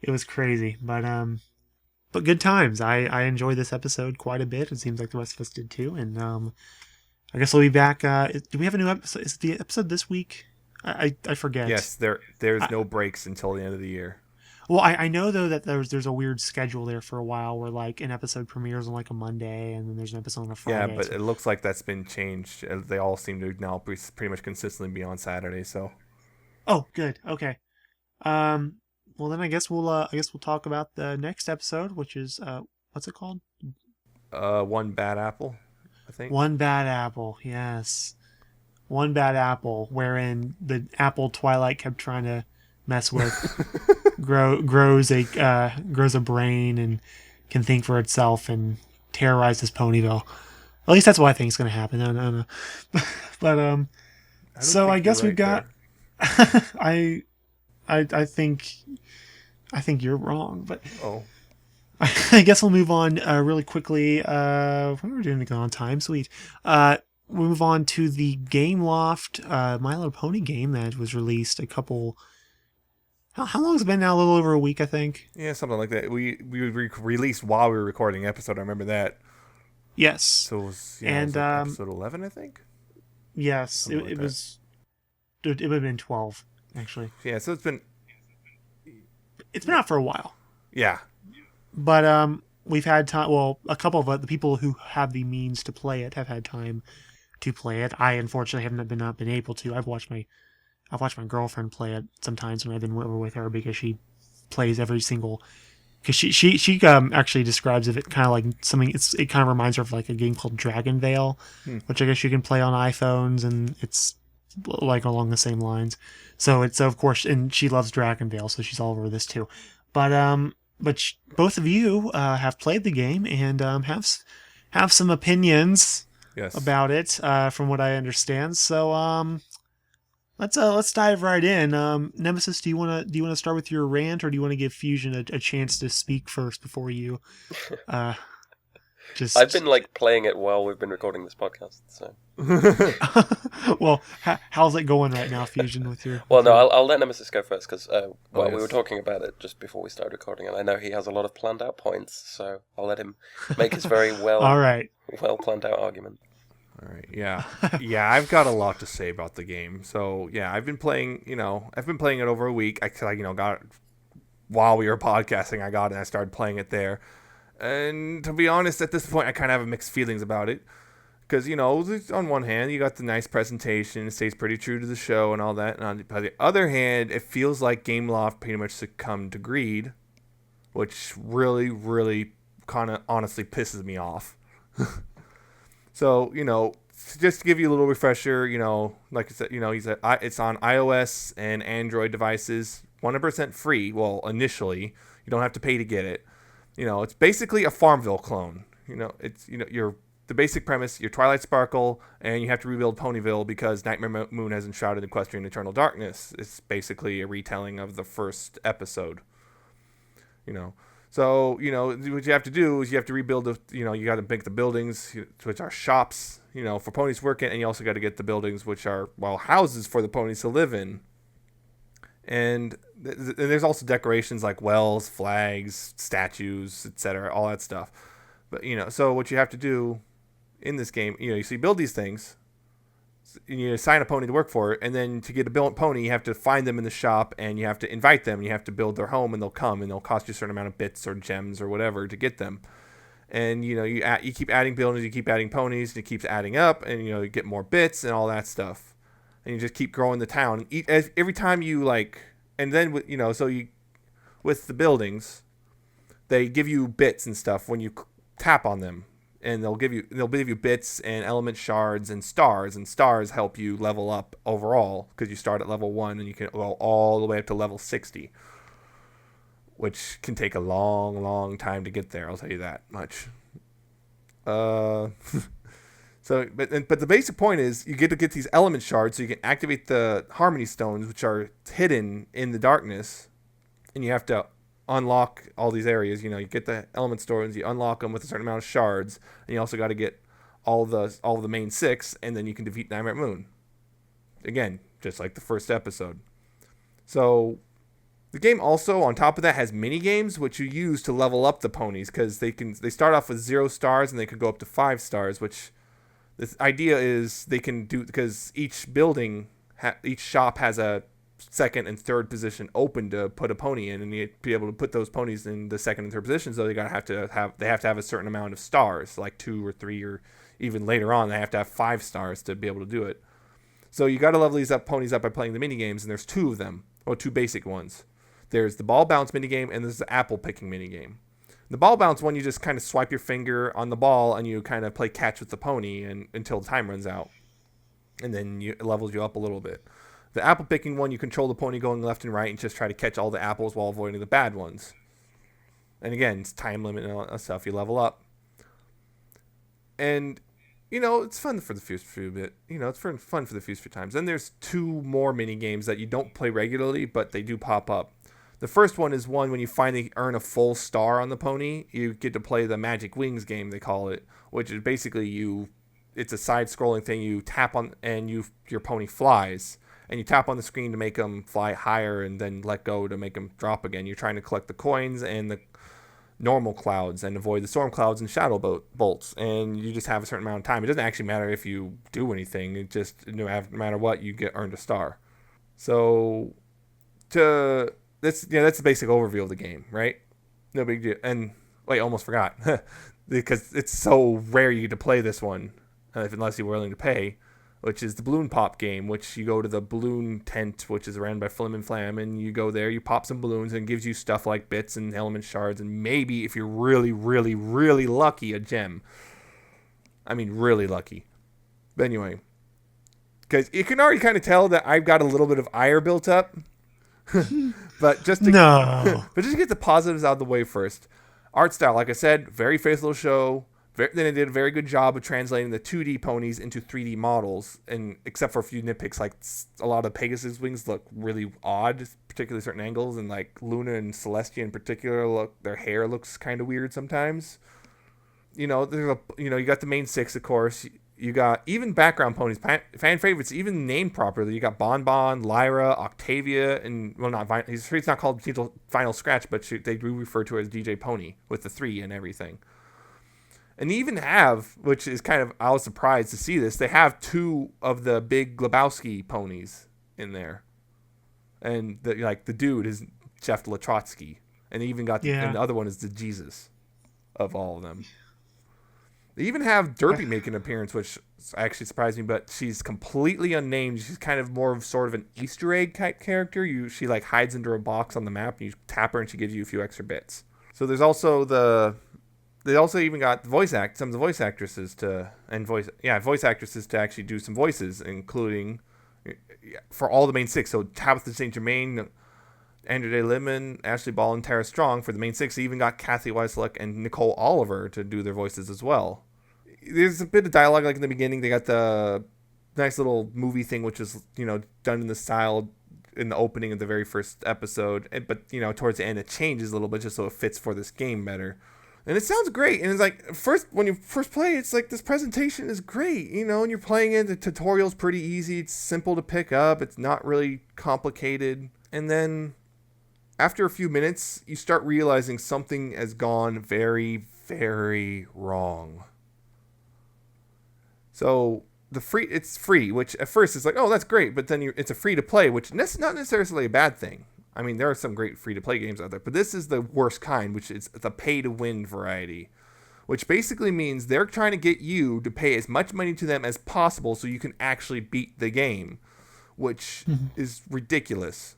it was crazy. But good times. I enjoyed this episode quite a bit. It seems like the rest of us did too. And I guess we'll be back. Do we have a new episode? Is the episode this week? I forget. Yes, there's no breaks until the end of the year. Well, I know though that there's a weird schedule there for a while where like an episode premieres on like a Monday and then there's an episode on a Yeah, Friday. but So- it looks like that's been changed. They all seem to now pretty much consistently be on Saturday. So Oh, good. Okay. Um. Well, then I guess we'll talk about the next episode, which is what's it called? one bad apple, I think. One Bad Apple. Yes. One Bad Apple, wherein the apple Twilight kept trying to mess with grows a brain and can think for itself and terrorizes Ponyville. At least that's what I think is going to happen. I don't know. But I don't so think I guess you're we've got. right I think you're wrong, but there. Oh, I guess we'll move on really quickly. What are we doing to go on time? Sweet. We'll move on to the Gameloft My Little Pony game that was released a couple. How long has it been now? A little over a week, I think. yeah, something like that. We released while we were recording the episode. I remember that. Yes. So it was, yeah, And it was like episode 11, I think. yes, Something like it that. was. It would have been 12, actually. Yeah, so it's been, It's been out for a while, yeah, but we've had time. Well, a couple of the people who have the means to play it have had time to play it. I unfortunately haven't been able to. I've watched my girlfriend play it sometimes when I've been over with her because she plays every single. Because she actually describes it kind of like something. It kind of reminds her of like a game called Dragon Veil, which I guess you can play on iPhones, and it's like along the same lines. So it's of course, and she loves Dragon Veil, so she's all over this too. But both of you have played the game and have some opinions yes. about it, from what I understand. So let's dive right in. Nemesis, do you wanna start with your rant, or do you want to give Fusion a chance to speak first before you? Just I've been like playing it while we've been recording this podcast. So well, how's it going right now, Fusion? With your well, no, I'll let Nemesis go first because we yes. were talking about it just before we started recording, and I know he has a lot of planned out points. So I'll let him make his very all right. well planned out argument. All right, yeah, yeah. I've got a lot to say about the game. So yeah, I've been playing. I've been playing it over a week. I got it while we were podcasting. I got it and I started playing it there. And to be honest, at this point, I kind of have mixed feelings about it. Because, on one hand, you got the nice presentation, it stays pretty true to the show and all that. And on the other hand, it feels like Gameloft pretty much succumbed to greed, which really, really kind of honestly pisses me off. So, just to give you a little refresher, like I said, it's on iOS and Android devices, 100% free. Well, initially, you don't have to pay to get it. It's basically a Farmville clone. It's the basic premise, you're Twilight Sparkle, and you have to rebuild Ponyville because Nightmare Moon has enshrouded Equestrian Eternal Darkness. It's basically a retelling of the first episode. So, what you have to do is you have to rebuild you got to make the buildings, which are shops, for ponies working, and you also got to get the buildings, which are, houses for the ponies to live in. And there's also decorations like wells, flags, statues, etc., all that stuff. But, so what you have to do in this game, so you build these things, you assign a pony to work for it, and then to get a built pony, you have to find them in the shop, and you have to invite them, and you have to build their home, and they'll come, and they'll cost you a certain amount of bits or gems or whatever to get them. And, you keep adding buildings, you keep adding ponies, and it keeps adding up, and, you get more bits and all that stuff. And you just keep growing the town. Every time you, and then, with the buildings, they give you bits and stuff when you tap on them. And they'll give you bits and element shards and stars help you level up overall because you start at level 1 and you can go all the way up to level 60. which can take a long, long time to get there. I'll tell you that much. But the basic point is you get to get these element shards so you can activate the harmony stones, which are hidden in the darkness, and you have to unlock all these areas. You get the element stones, you unlock them with a certain amount of shards, and you also got to get all the main 6, and then you can defeat Nightmare Moon. Again, just like the first episode. So the game also, on top of that, has mini games which you use to level up the ponies, because they start off with 0 stars and they can go up to 5 stars, which the idea is they can do because each building, each shop has a second and third position open to put a pony in, and you be able to put those ponies in the second and third positions. So they have to have a certain amount of stars, like 2 or 3, or even later on they have to have 5 stars to be able to do it. So you got to level these ponies up by playing the mini games, and there's 2 of them, or 2 basic ones. There's the ball bounce minigame, and there's the apple picking minigame. The ball bounce one, you just kind of swipe your finger on the ball, and you kind of play catch with the pony until the time runs out. And then it levels you up a little bit. The apple picking one, you control the pony going left and right and just try to catch all the apples while avoiding the bad ones. And again, it's time limit and all that stuff. You level up. And, it's fun for the few bit. It's fun for the few times. Then there's 2 more mini games that you don't play regularly, but they do pop up. The first one is one when you finally earn a full star on the pony, you get to play the Magic Wings game, they call it, which is basically it's a side-scrolling thing. You tap on, and your pony flies, and you tap on the screen to make them fly higher and then let go to make them drop again. You're trying to collect the coins and the normal clouds and avoid the storm clouds and shadow bolts, and you just have a certain amount of time. It doesn't actually matter if you do anything. It just, no matter what, you get earned a star. So that's the basic overview of the game, right? No big deal. And wait, almost forgot because it's so rare you get to play this one, unless you're willing to pay, which is the balloon pop game, which you go to the balloon tent, which is ran by Flim and Flam, and you go there, you pop some balloons, and it gives you stuff like bits and element shards, and maybe, if you're really, really, really lucky, a gem. I mean, really lucky. But anyway, because you can already kind of tell that I've got a little bit of ire built up. But just to get the positives out of the way first. Art style, like I said, very faithful show. Then they did a very good job of translating the 2D ponies into 3D models, and except for a few nitpicks, like a lot of Pegasus wings look really odd, particularly certain angles, and like Luna and Celestia in particular, their hair looks kind of weird sometimes. You got the main 6, of course. You got even background ponies, fan favorites, even named properly. You got Bon Bon, Lyra, Octavia, and it's not called Final Scratch, but they do refer to her as DJ Pony with the 3 and everything. And they even have, which is I was surprised to see this, they have 2 of the big Lebowski ponies in there, and the dude is Jeff Latrotsky, and they even got and the other one is the Jesus of all of them. They even have Derpy make an appearance, which actually surprised me, but she's completely unnamed. She's kind of more of sort of an Easter egg type character. She hides under a box on the map, and you tap her, and she gives you a few extra bits. So there's also they also even got some of the voice actresses to actually do some voices, including for all the main 6. So Tabitha St. Germain, Andrew Day Lemon, Ashley Ball, and Tara Strong for the main 6. They even got Kathy Weissluck and Nicole Oliver to do their voices as well. There's a bit of dialogue like in the beginning. They got the nice little movie thing, which is done in the style in the opening of the very first episode. But towards the end it changes a little bit just so it fits for this game better. And it sounds great. And it's like when you first play, it's like this presentation is great, and you're playing it. The tutorial's pretty easy. It's simple to pick up. It's not really complicated. And then after a few minutes, you start realizing something has gone very, very wrong. So it's free, which at first is like, oh, that's great, but then it's a free to play, which is not necessarily a bad thing. I mean, there are some great free to play games out there, but this is the worst kind, which is the pay to win variety, which basically means they're trying to get you to pay as much money to them as possible so you can actually beat the game, which is ridiculous.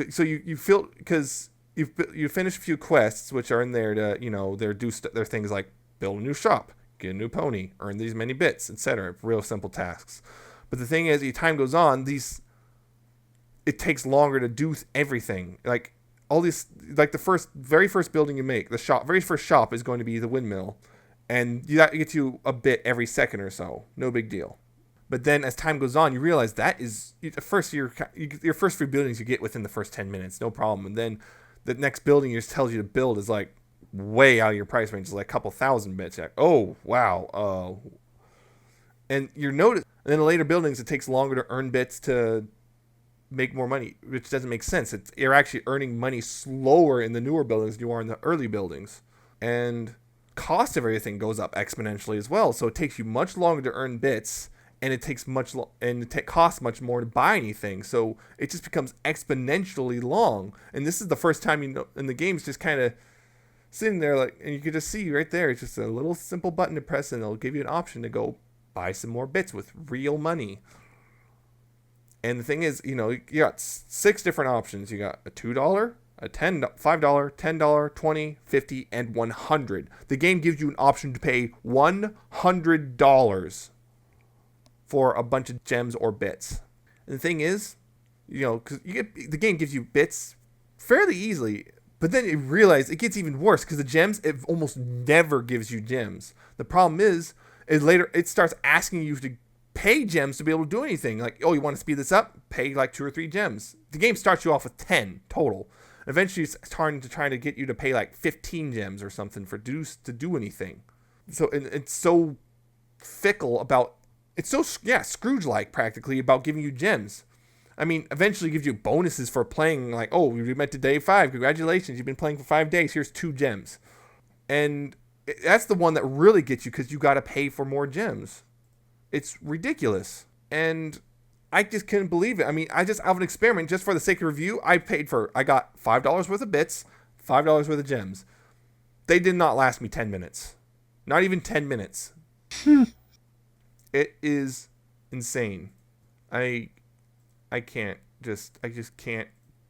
So you feel, because you finish a few quests which are in there to they're things like build a new shop, get a new pony, earn these many bits, etc. Real simple tasks. But the thing is, as time goes on, it takes longer to do everything. Like all these, like the very first building you make, very first shop is going to be the windmill, and that gets you a bit every second or so. No big deal. But then as time goes on, you realize that is your first few buildings you get within the first 10 minutes, no problem. And then the next building just tells you to build is like way out of your price range. It's like a couple thousand bits. You're like, oh, wow. And you're notice. And then the later buildings, it takes longer to earn bits to make more money, which doesn't make sense. You're actually earning money slower in the newer buildings than you are in the early buildings. And cost of everything goes up exponentially as well. So it takes you much longer to earn bits. And it takes costs much more to buy anything, so it just becomes exponentially long. And this is the first time and the game's just kind of sitting there, like, and you can just see right there, it's just a little simple button to press, and it'll give you an option to go buy some more bits with real money. And the thing is, you got 6 different options. You got a $2, a $5, $10, $20, $50, and $100. The game gives you an option to pay $100. For a bunch of gems or bits. And the thing is, because the game gives you bits fairly easily, but then you realize it gets even worse because the gems, it almost never gives you gems. The problem is later it starts asking you to pay gems to be able to do anything. Like, oh, you want to speed this up? Pay like 2 or 3 gems. The game starts you off with 10 total. Eventually, it's trying to get you to pay like 15 gems or something to do anything. So it's so fickle about. It's so, Scrooge-like practically about giving you gems. I mean, eventually gives you bonuses for playing, like, oh, we met to day 5. Congratulations, you've been playing for 5 days. Here's 2 gems. And that's the one that really gets you because you got to pay for more gems. It's ridiculous. And I just couldn't believe it. I mean, out of an experiment, just for the sake of review, I got $5 worth of bits, $5 worth of gems. They did not last me 10 minutes. Not even 10 minutes. It is insane. I just can't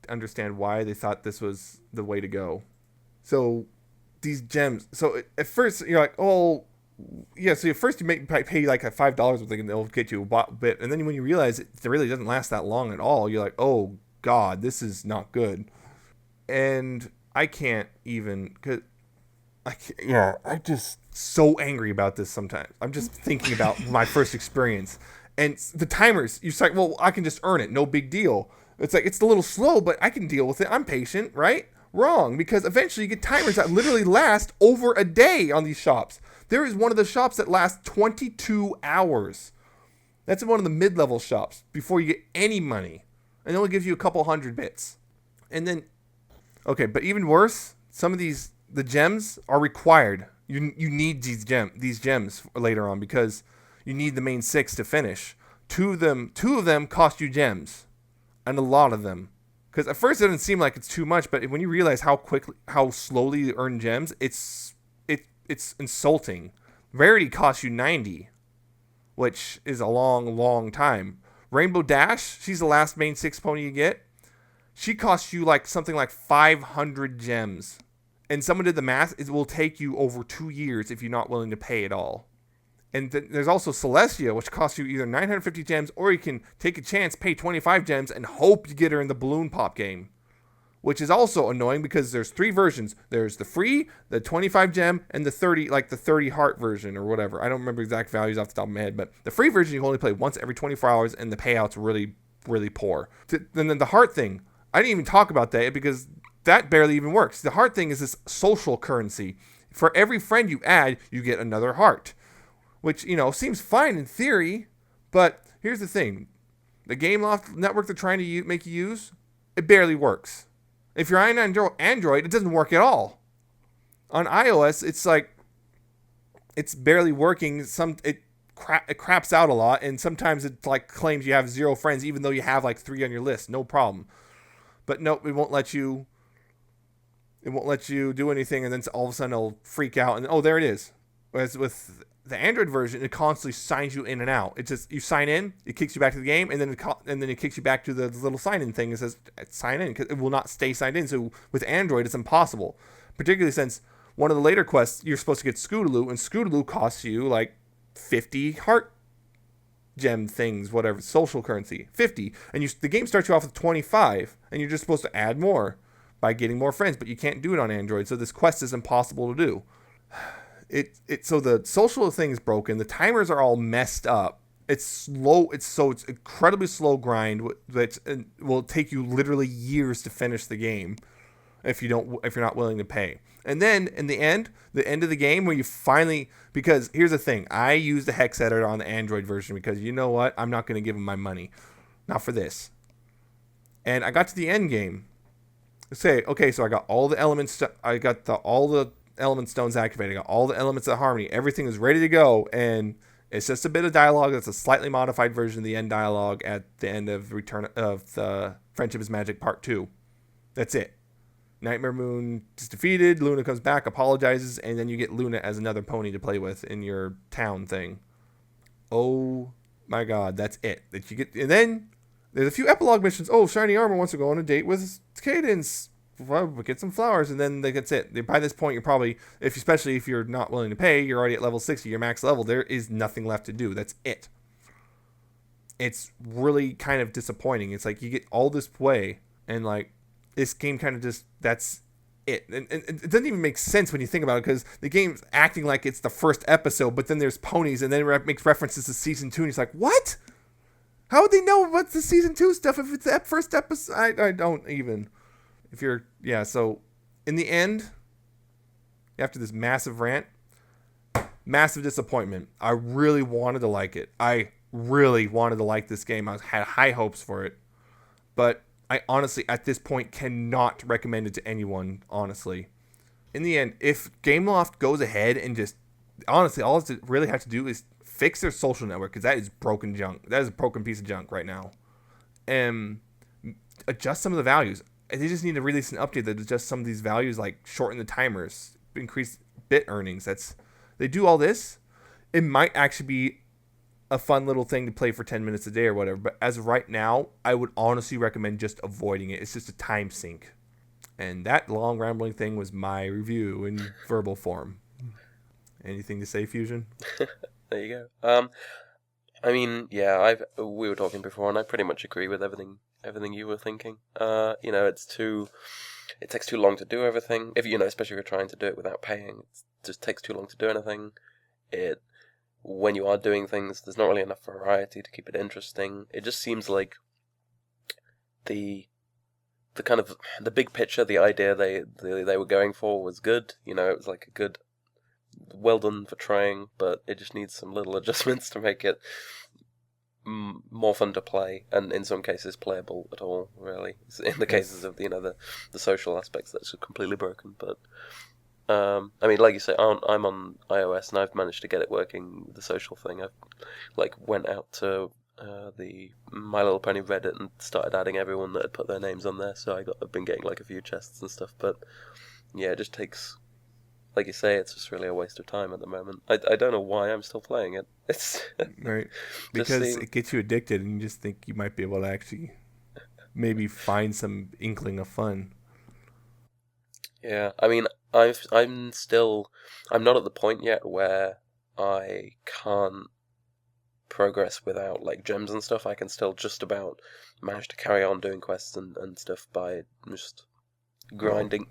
understand why they thought this was the way to go. So these gems. So at first you're like, oh, yeah. So at first you pay like $5 and they'll get you a bit, and then when you realize it really doesn't last that long at all, you're like, oh God, this is not good. And I can't even I'm just so angry about this sometimes. I'm just thinking about my first experience. And the timers, you're like, well, I can just earn it. No big deal. It's like, it's a little slow, but I can deal with it. I'm patient, right? Wrong, because eventually you get timers that literally last over a day on these shops. There is one of the shops that lasts 22 hours. That's one of the mid-level shops before you get any money. And it only gives you a couple hundred bits. And then, okay, but even worse, some of the gems are required. You need these gems later on because you need the main 6 to finish. Two of them cost you gems, and a lot of them. Because at first it doesn't seem like it's too much, but when you realize how slowly you earn gems, it's insulting. Rarity costs you 90, which is a long time. Rainbow Dash, she's the last main 6 pony you get. She costs you something like 500 gems. And someone did the math, it will take you over 2 years if you're not willing to pay it all. And there's also Celestia, which costs you either 950 gems, or you can take a chance, pay 25 gems, and hope you get her in the balloon pop game. Which is also annoying because there's 3 versions. There's the free, the 25 gem, and the 30 heart version or whatever. I don't remember exact values off the top of my head, but the free version you can only play once every 24 hours, and the payout's really, really poor. And then the heart thing, I didn't even talk about that because that barely even works. The heart thing is this social currency. For every friend you add, you get another heart. Which, seems fine in theory, but here's the thing. The Gameloft network they're trying to make you use, it barely works. If you're on Android, it doesn't work at all. On iOS, it's barely working. It craps out a lot, and sometimes it claims you have 0 friends, even though you have 3 on your list. No problem. But no, it won't let you. It won't let you do anything, and then all of a sudden it'll freak out, and oh, there it is. Whereas with the Android version, it constantly signs you in and out. It just, you sign in, it kicks you back to the game, and then it kicks you back to the little sign-in thing that says sign in, because it will not stay signed in. So with Android, it's impossible. Particularly since one of the later quests, you're supposed to get Scootaloo, and Scootaloo costs you 50 heart gem things, whatever, social currency, 50. And the game starts you off with 25, and you're just supposed to add more. by getting more friends, but you can't do it on Android. So this quest is impossible to do. So the social thing is broken. The timers are all messed up. It's slow. It's incredibly slow grind that will take you literally years to finish the game if you're not willing to pay. And then in the end of the game where you finally, because here's the thing, I used the hex editor on the Android version because you know what, I'm not going to give them my money, not for this. And I got to the end game. So I got all the elements. I got all the element stones activated. I got all the elements of harmony. Everything is ready to go, and it's just a bit of dialogue. That's a slightly modified version of the end dialogue at the end of Return of the Friendship is Magic Part 2. That's it. Nightmare Moon is defeated. Luna comes back, apologizes, and then you get Luna as another pony to play with in your town thing. Oh my God, that's it. That you get, and then there's a few epilogue missions. Oh, Shiny Armor wants to go on a date with Cadence. Well, get some flowers, and then that's it. By this point, you're probably, especially if you're not willing to pay, you're already at level 60, your max level. There is nothing left to do. That's it. It's really kind of disappointing. It's like you get all this way, and like this game kind of just, that's it. And it doesn't even make sense when you think about it, because the game's acting like it's the first episode, but then there's ponies, and then it makes references to season 2, and it's like, what? How would they know what's the season 2 stuff if it's the first episode? I don't even. So in the end, after this massive rant, massive disappointment. I really wanted to like it. I really wanted to like this game. I had high hopes for it. But I honestly, at this point, cannot recommend it to anyone, honestly. In the end, if Gameloft goes ahead and just, honestly, all it really have to do is fix their social network, because that is broken junk. That is a broken piece of junk right now. And adjust some of the values. They just need to release an update that adjusts some of these values, like shorten the timers, increase bit earnings. They do all this. It might actually be a fun little thing to play for 10 minutes a day or whatever. But as of right now, I would honestly recommend just avoiding it. It's just a time sink. And that long rambling thing was my review in verbal form. Anything to say, Fusion? There you go. I mean, yeah, we were talking before, and I pretty much agree with everything you were thinking. It takes too long to do everything. Especially if you're trying to do it without paying, it just takes too long to do anything. When you are doing things, there's not really enough variety to keep it interesting. It just seems like the kind of the big picture, the idea they were going for was good. It was like a good, well done for trying, but it just needs some little adjustments to make it more fun to play, and in some cases playable at all, really. In the cases of the social aspects, that's completely broken. But I mean, like you say, I'm on iOS, and I've managed to get it working. The social thing, I've went out to the My Little Pony Reddit and started adding everyone that had put their names on there. So I've been getting a few chests and stuff. But yeah, it just takes, like you say, it's just really a waste of time at the moment. I don't know why I'm still playing it. It's right, because it gets you addicted, and you just think you might be able to actually maybe find some inkling of fun. Yeah, I mean, I'm not at the point yet where I can't progress without gems and stuff. I can still just about manage to carry on doing quests and stuff by just grinding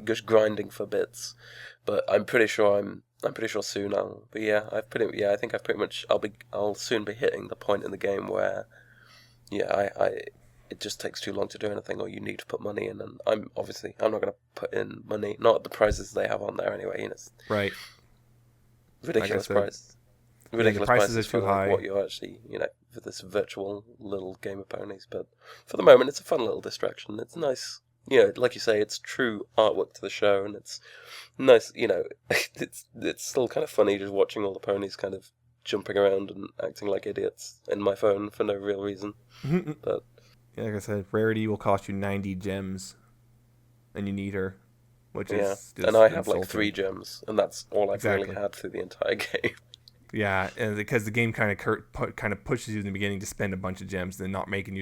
for bits. But I'm pretty sure soon I'll. But yeah, I think I've pretty much. I'll soon be hitting the point in the game where, yeah, it just takes too long to do anything, or you need to put money in, and I'm not going to put in money, not at the prices they have on there anyway. Right. Ridiculous price. Ridiculous the prices are too high. What you're actually, for this virtual little game of ponies. But for the moment, it's a fun little distraction. It's nice. Like you say, it's true artwork to the show, and it's nice. It's still kind of funny just watching all the ponies kind of jumping around and acting like idiots in my phone for no real reason. But yeah, like I said, rarity will cost you 90 gems, and you need her, which is just and I have insulting. 3 gems, and that's all I've really had through the entire game. Yeah, and because the game kind of pushes you in the beginning to spend a bunch of gems, and not letting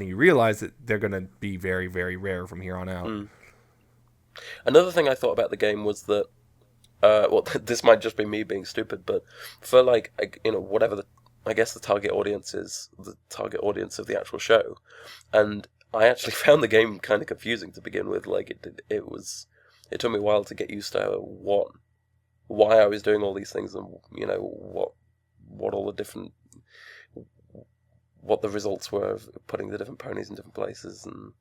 you realize that they're going to be very, very rare from here on out. Another thing I thought about the game was that, this might just be me being stupid, but for whatever I guess the target audience is the target audience of the actual show, and I actually found the game kind of confusing to begin with. Like it took me a while to get used to why I was doing all these things, and what all the different, what the results were of putting the different ponies in different places, and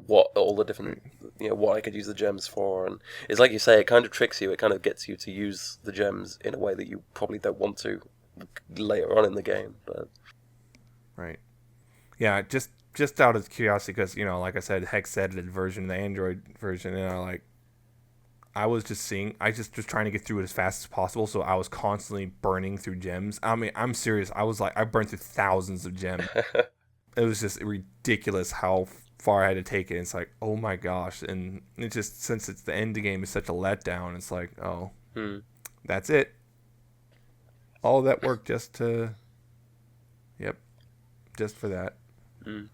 what all the different, what I could use the gems for. And it's like you say, it kind of tricks you. It kind of gets you to use the gems in a way that you probably don't want to later on in the game. But right, yeah, just out of curiosity, because like I said, hex edited version, the Android version, I was just was trying to get through it as fast as possible, so I was constantly burning through gems. I mean, I'm serious. I burned through thousands of gems. It was just ridiculous how far I had to take it. It's like, oh my gosh. And it just, since it's the end game is such a letdown, it's like, oh, that's it. All that work just for that. And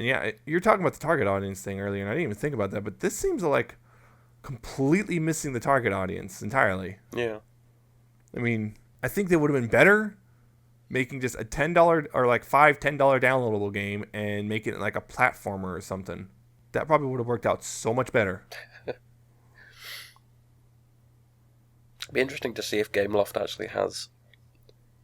yeah, you're talking about the target audience thing earlier, and I didn't even think about that, but this seems like completely missing the target audience entirely. Yeah. I mean, I think they would have been better making just a $10 or like $10 downloadable game and make it like a platformer or something. That probably would have worked out so much better. It'd be interesting to see if Gameloft actually has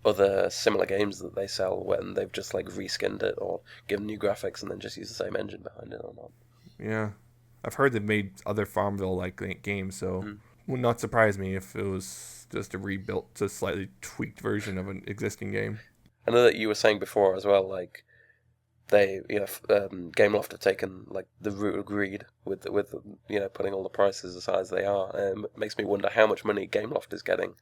other similar games that they sell when they've just like reskinned it or given new graphics and then just use the same engine behind it or not. Yeah. I've heard they've made other Farmville-like games, so would not surprise me if it was just a rebuilt, a slightly tweaked version of an existing game. I know that you were saying before as well, like, they, Gameloft have taken like the route of greed with putting all the prices as high as they are. It makes me wonder how much money Gameloft is getting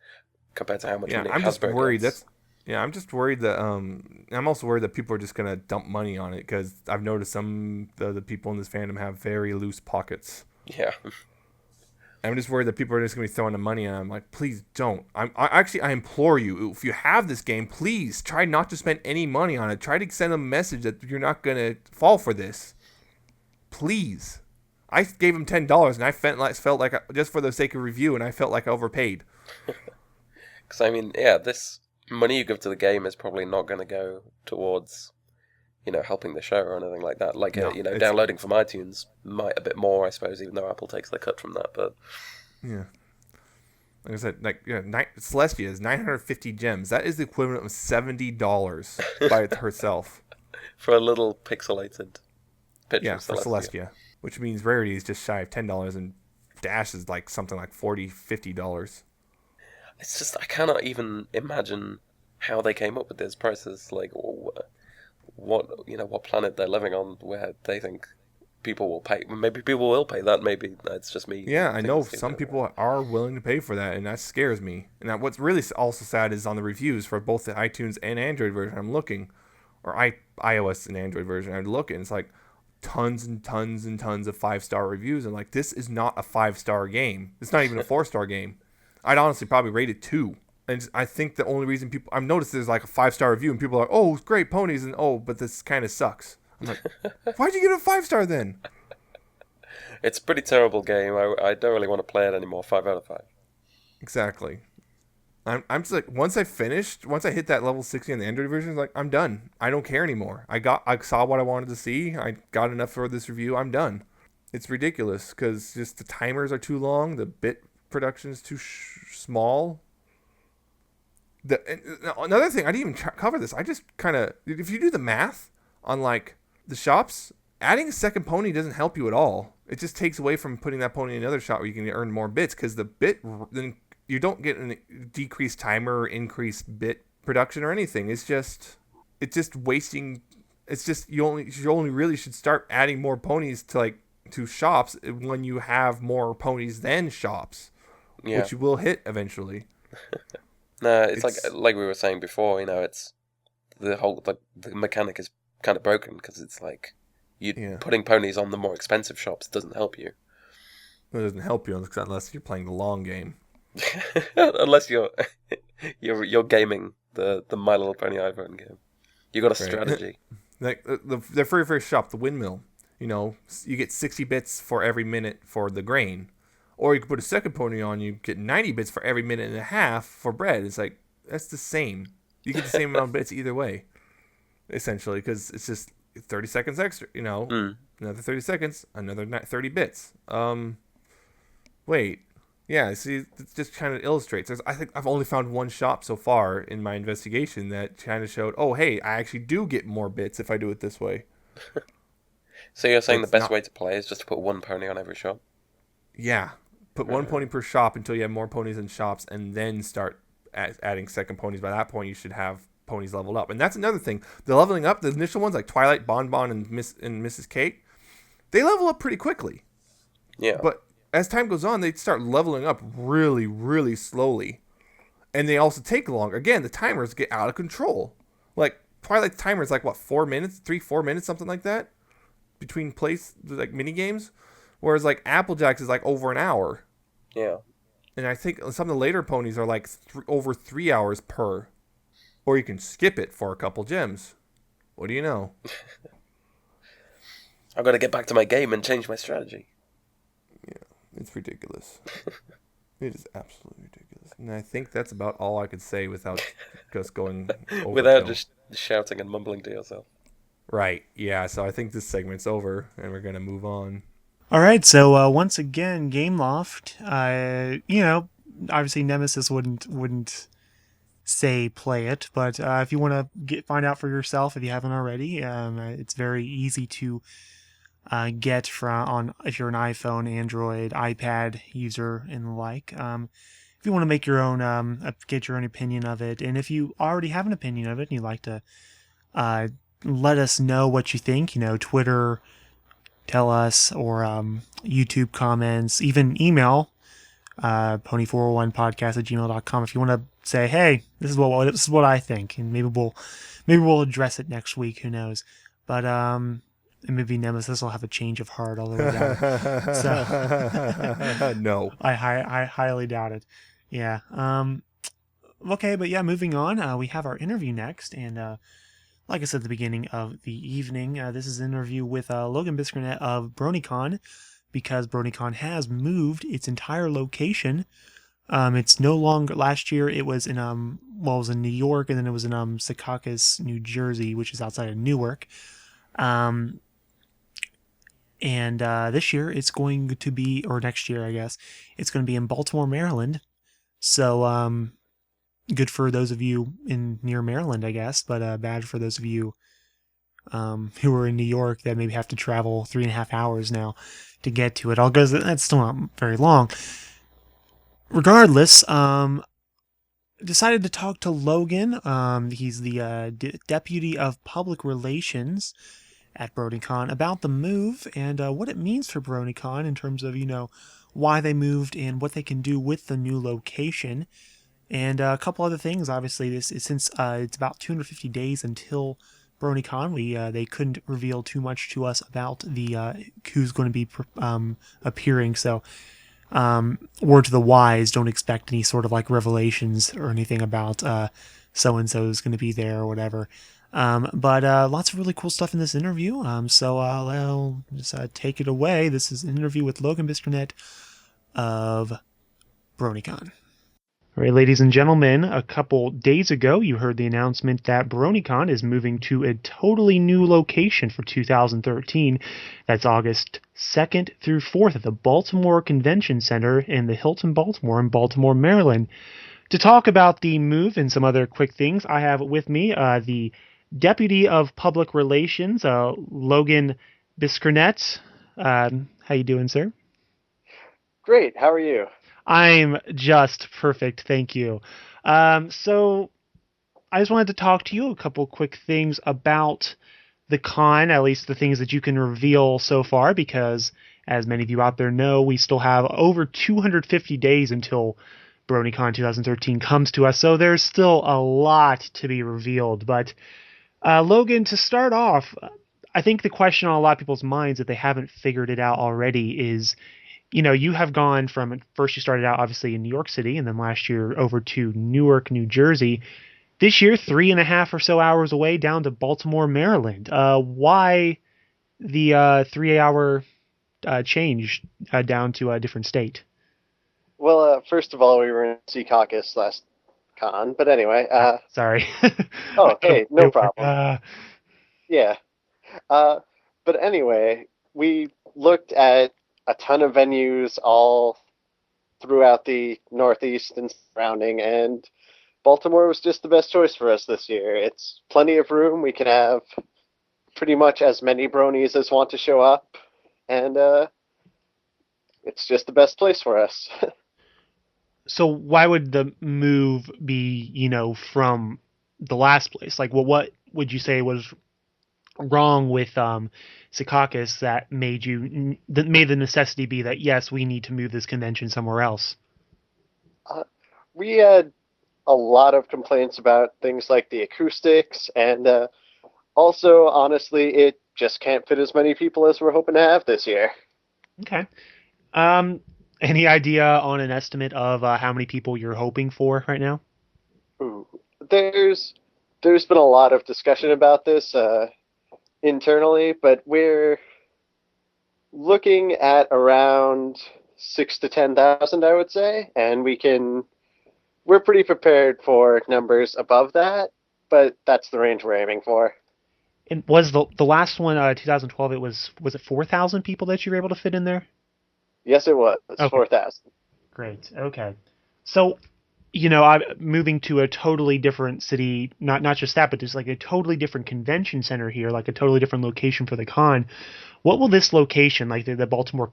compared to how much money I'm Hasbro just worried. gets. I'm just worried that I'm also worried that people are just gonna dump money on it, because I've noticed some of the people in this fandom have very loose pockets. Yeah. I'm just worried that people are just gonna be throwing the money at. I'm like, please don't. I implore you, if you have this game, please try not to spend any money on it. Try to send them a message that you're not gonna fall for this. Please. I gave him $10 and I felt like just for the sake of review, and I felt like I overpaid. Because I mean, yeah, this money you give to the game is probably not going to go towards, helping the show or anything like that. Like, downloading from iTunes might a bit more, I suppose, even though Apple takes their cut from that. But yeah, like I said, Celestia is 950 gems. That is the equivalent of $70 by herself for a little pixelated picture. Yeah, for Celestia, which means Rarity is just shy of $10, and Dash is like something like $40-$50. It's just, I cannot even imagine how they came up with these prices. Like, what planet they're living on where they think people will pay. Maybe people will pay that. Maybe it's just me. Yeah, I know some people are willing to pay for that, and that scares me. And what's really also sad is on the reviews for both the iTunes and Android version. I'm looking, or iOS and Android version. I'm looking. It's like tons and tons and tons of 5-star reviews. And like, this is not a 5-star game. It's not even a 4-star game. I'd honestly probably rate it 2. And I think the only reason I've noticed there's like a 5-star review and people are like, oh, it's great ponies, and but this kind of sucks. I'm like, why'd you give it a 5-star then? It's a pretty terrible game. I don't really want to play it anymore. 5 out of 5. Exactly. I'm just like, once I hit that level 60 on the Android version, like, I'm done. I don't care anymore. I saw what I wanted to see. I got enough for this review. I'm done. It's ridiculous because just the timers are too long. The bit production is too small. Another thing, I didn't even cover this. I just kind of, if you do the math on like the shops, adding a second pony doesn't help you at all. It just takes away from putting that pony in another shop where you can earn more bits, because then you don't get a decreased timer or increased bit production or anything. It's just wasting. It's just you only really should start adding more ponies to shops when you have more ponies than shops. Yeah. Which you will hit eventually. No, it's like we were saying before. It's the whole the mechanic is kind of broken, because it's like putting ponies on the more expensive shops doesn't help you. It doesn't help you unless you're playing the long game. Unless you're gaming the My Little Pony iPhone game. You got a strategy. Like the very first shop, the windmill. You get 60 bits for every minute for the grain. Or you could put a second pony on, you get 90 bits for every minute and a half for bread. It's like, that's the same. You get the same amount of bits either way. essentially, because it's just 30 seconds extra. Another 30 seconds, another 30 bits. Wait. Yeah, see, it just kind of illustrates. I think I've only found one shop so far in my investigation that kind of showed, oh, hey, I actually do get more bits if I do it this way. So you're saying the best way to play is just to put one pony on every shop? Yeah. Put one pony per shop until you have more ponies in shops, and then start adding second ponies. By that point, you should have ponies leveled up. And that's another thing. The leveling up, the initial ones like Twilight, Bonbon, and Mrs. Kate, they level up pretty quickly. Yeah. But as time goes on, they start leveling up really, really slowly. And they also take longer. Again, the timers get out of control. Like, Twilight's timer is like, what, 4 minutes? 4 minutes, something like that? Between like, mini games? Whereas, like, Applejack's is like over an hour. Yeah. And I think some of the later ponies are like over 3 hours per. Or you can skip it for a couple gems. What do you know? I've got to get back to my game and change my strategy. Yeah, it's ridiculous. It is absolutely ridiculous. And I think that's about all I could say without just going overkill. Without just shouting and mumbling to yourself. Right, yeah, so I think this segment's over, and we're going to move on. All right, so once again, Gameloft, obviously Nemesis wouldn't say play it, but if you want to find out for yourself, if you haven't already, it's very easy to get if you're an iPhone, Android, iPad user, and the like. If you want to make your own, get your own opinion of it, and if you already have an opinion of it and you'd like to let us know what you think, Twitter, tell us, or YouTube comments, even email pony401podcast@gmail.com if you want to say, hey, this is what I think, and maybe we'll address it next week. Who knows? But and maybe Nemesis will have a change of heart all the way down. So no, I highly doubt it. Yeah. Okay, but yeah, moving on. We have our interview next, and like I said at the beginning of the evening, this is an interview with Logan Biscornet of Bronycon, because Bronycon has moved its entire location. It's no longer, last year it was in it was in New York, and then it was in Secaucus, New Jersey, which is outside of Newark. And this year it's going to be, or next year I guess, it's going to be in Baltimore, Maryland. So good for those of you near Maryland, I guess, but bad for those of you who are in New York that maybe have to travel 3.5 hours now to get to it. All goes, that's still not very long. Regardless, decided to talk to Logan. He's the deputy of public relations at Bronycon about the move and what it means for Bronycon in terms of why they moved and what they can do with the new location. And a couple other things. Obviously, this is since it's about 250 days until Bronycon. They couldn't reveal too much to us about who's going to be appearing. So, word to the wise: don't expect any sort of like revelations or anything about so and so is going to be there or whatever. But lots of really cool stuff in this interview. So I'll just take it away. This is an interview with Logan Biscornet of Bronycon. All right, ladies and gentlemen, a couple days ago, you heard the announcement that Bronycon is moving to a totally new location for 2013. That's August 2nd through 4th at the Baltimore Convention Center in the Hilton Baltimore in Baltimore, Maryland. To talk about the move and some other quick things, I have with me the Deputy of Public Relations, Logan Biscornet. How you doing, sir? Great. How are you? I'm just perfect, thank you. So I just wanted to talk to you a couple quick things about the con, at least the things that you can reveal so far, because as many of you out there know, we still have over 250 days until Bronycon 2013 comes to us, so there's still a lot to be revealed. But Logan, to start off, I think the question on a lot of people's minds, if they haven't figured it out already, is you have gone from, first you started out obviously in New York City, and then last year over to Newark, New Jersey. This year, 3.5 or so hours away down to Baltimore, Maryland. Why the 3-hour change down to a different state? Well, first of all, we were in Secaucus last con, but anyway. Sorry. Oh, hey, no problem. Yeah. But anyway, we looked at a ton of venues all throughout the Northeast and surrounding, and Baltimore was just the best choice for us this year. It's plenty of room. We can have pretty much as many bronies as want to show up, and it's just the best place for us. So why would the move be, from the last place? Like, what would you say was wrong with Secaucus that made the necessity be that yes, we need to move this convention somewhere else? We had a lot of complaints about things like the acoustics, and also, honestly, it just can't fit as many people as we're hoping to have this year. Okay. Any idea on an estimate of how many people you're hoping for right now? Ooh. There's been a lot of discussion about this internally, but we're looking at around 6 to 10,000, I would say, and we're pretty prepared for numbers above that, but that's the range we're aiming for. And was the last one 2012? Was it 4,000 people that you were able to fit in there? Yes, it was. Okay. 4,000. Great. Okay. So, I'm moving to a totally different city. Not just that, but there's like a totally different convention center here, like a totally different location for the con. What will this location, like the Baltimore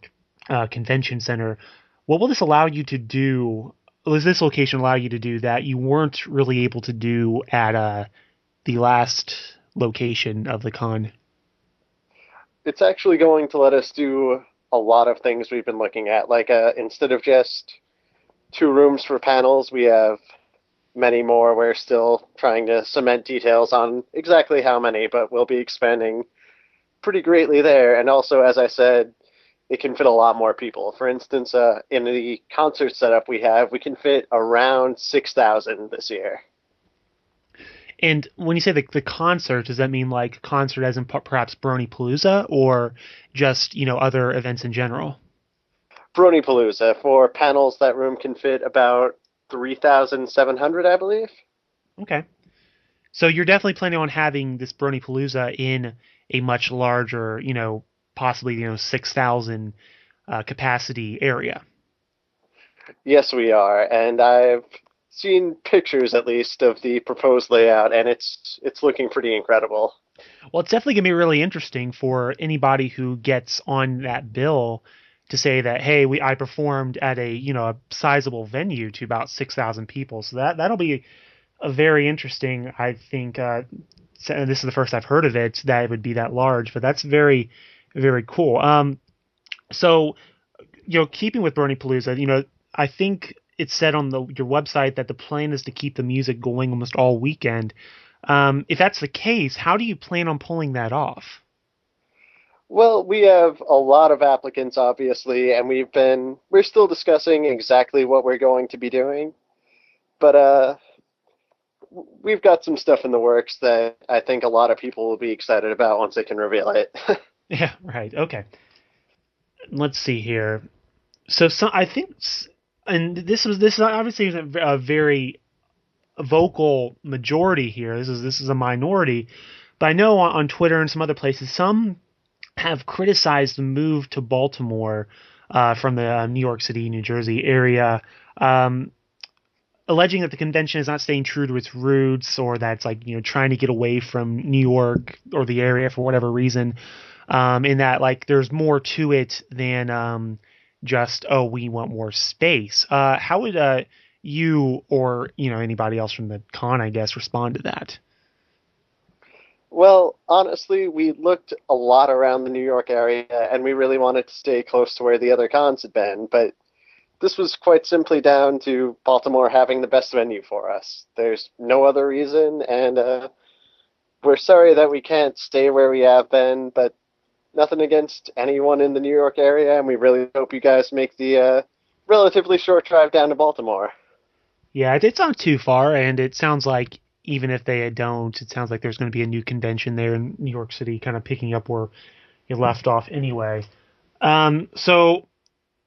Convention Center, what will this allow you to do? Does this location allow you to do that you weren't really able to do at the last location of the con? It's actually going to let us do a lot of things we've been looking at. Like, instead of just 2 rooms for panels, we have many more. We're still trying to cement details on exactly how many, but we'll be expanding pretty greatly there. And also, as I said, it can fit a lot more people. For instance, in the concert setup we have, we can fit around 6,000 this year. And when you say the concert, does that mean like concert as in perhaps Bronypalooza or just, other events in general? Bronypalooza. For panels, that room can fit about 3,700, I believe. Okay. So you're definitely planning on having this Bronypalooza in a much larger, possibly, 6,000 capacity area. Yes, we are. And I've seen pictures, at least, of the proposed layout, and it's looking pretty incredible. Well, it's definitely going to be really interesting for anybody who gets on that bill to say that, hey, I performed at a sizable venue to about 6,000 people. So that'll be a very interesting, I think. And this is the first I've heard of it that it would be that large, but that's very, very cool. So keeping with Bronypalooza, I think it said on your website that the plan is to keep the music going almost all weekend. If that's the case, how do you plan on pulling that off? Well, we have a lot of applicants, obviously, and we're still discussing exactly what we're going to be doing. But we've got some stuff in the works that I think a lot of people will be excited about once they can reveal it. Yeah, right. Okay. Let's see here. So I think, and this is obviously a very vocal majority here. This is a minority, but I know on Twitter and some other places, some have criticized the move to Baltimore from the New York City, New Jersey area, alleging that the convention is not staying true to its roots, or that it's like trying to get away from New York or the area for whatever reason. In that like there's more to it than just we want more space. How would you or anybody else from the con, I guess, respond to that? Well, honestly, we looked a lot around the New York area, and we really wanted to stay close to where the other cons had been, but this was quite simply down to Baltimore having the best venue for us. There's no other reason, and we're sorry that we can't stay where we have been, but nothing against anyone in the New York area, and we really hope you guys make the relatively short drive down to Baltimore. Yeah, it's not too far, and it sounds like even if they don't, it sounds like there's going to be a new convention there in New York City, kind of picking up where you left off anyway. So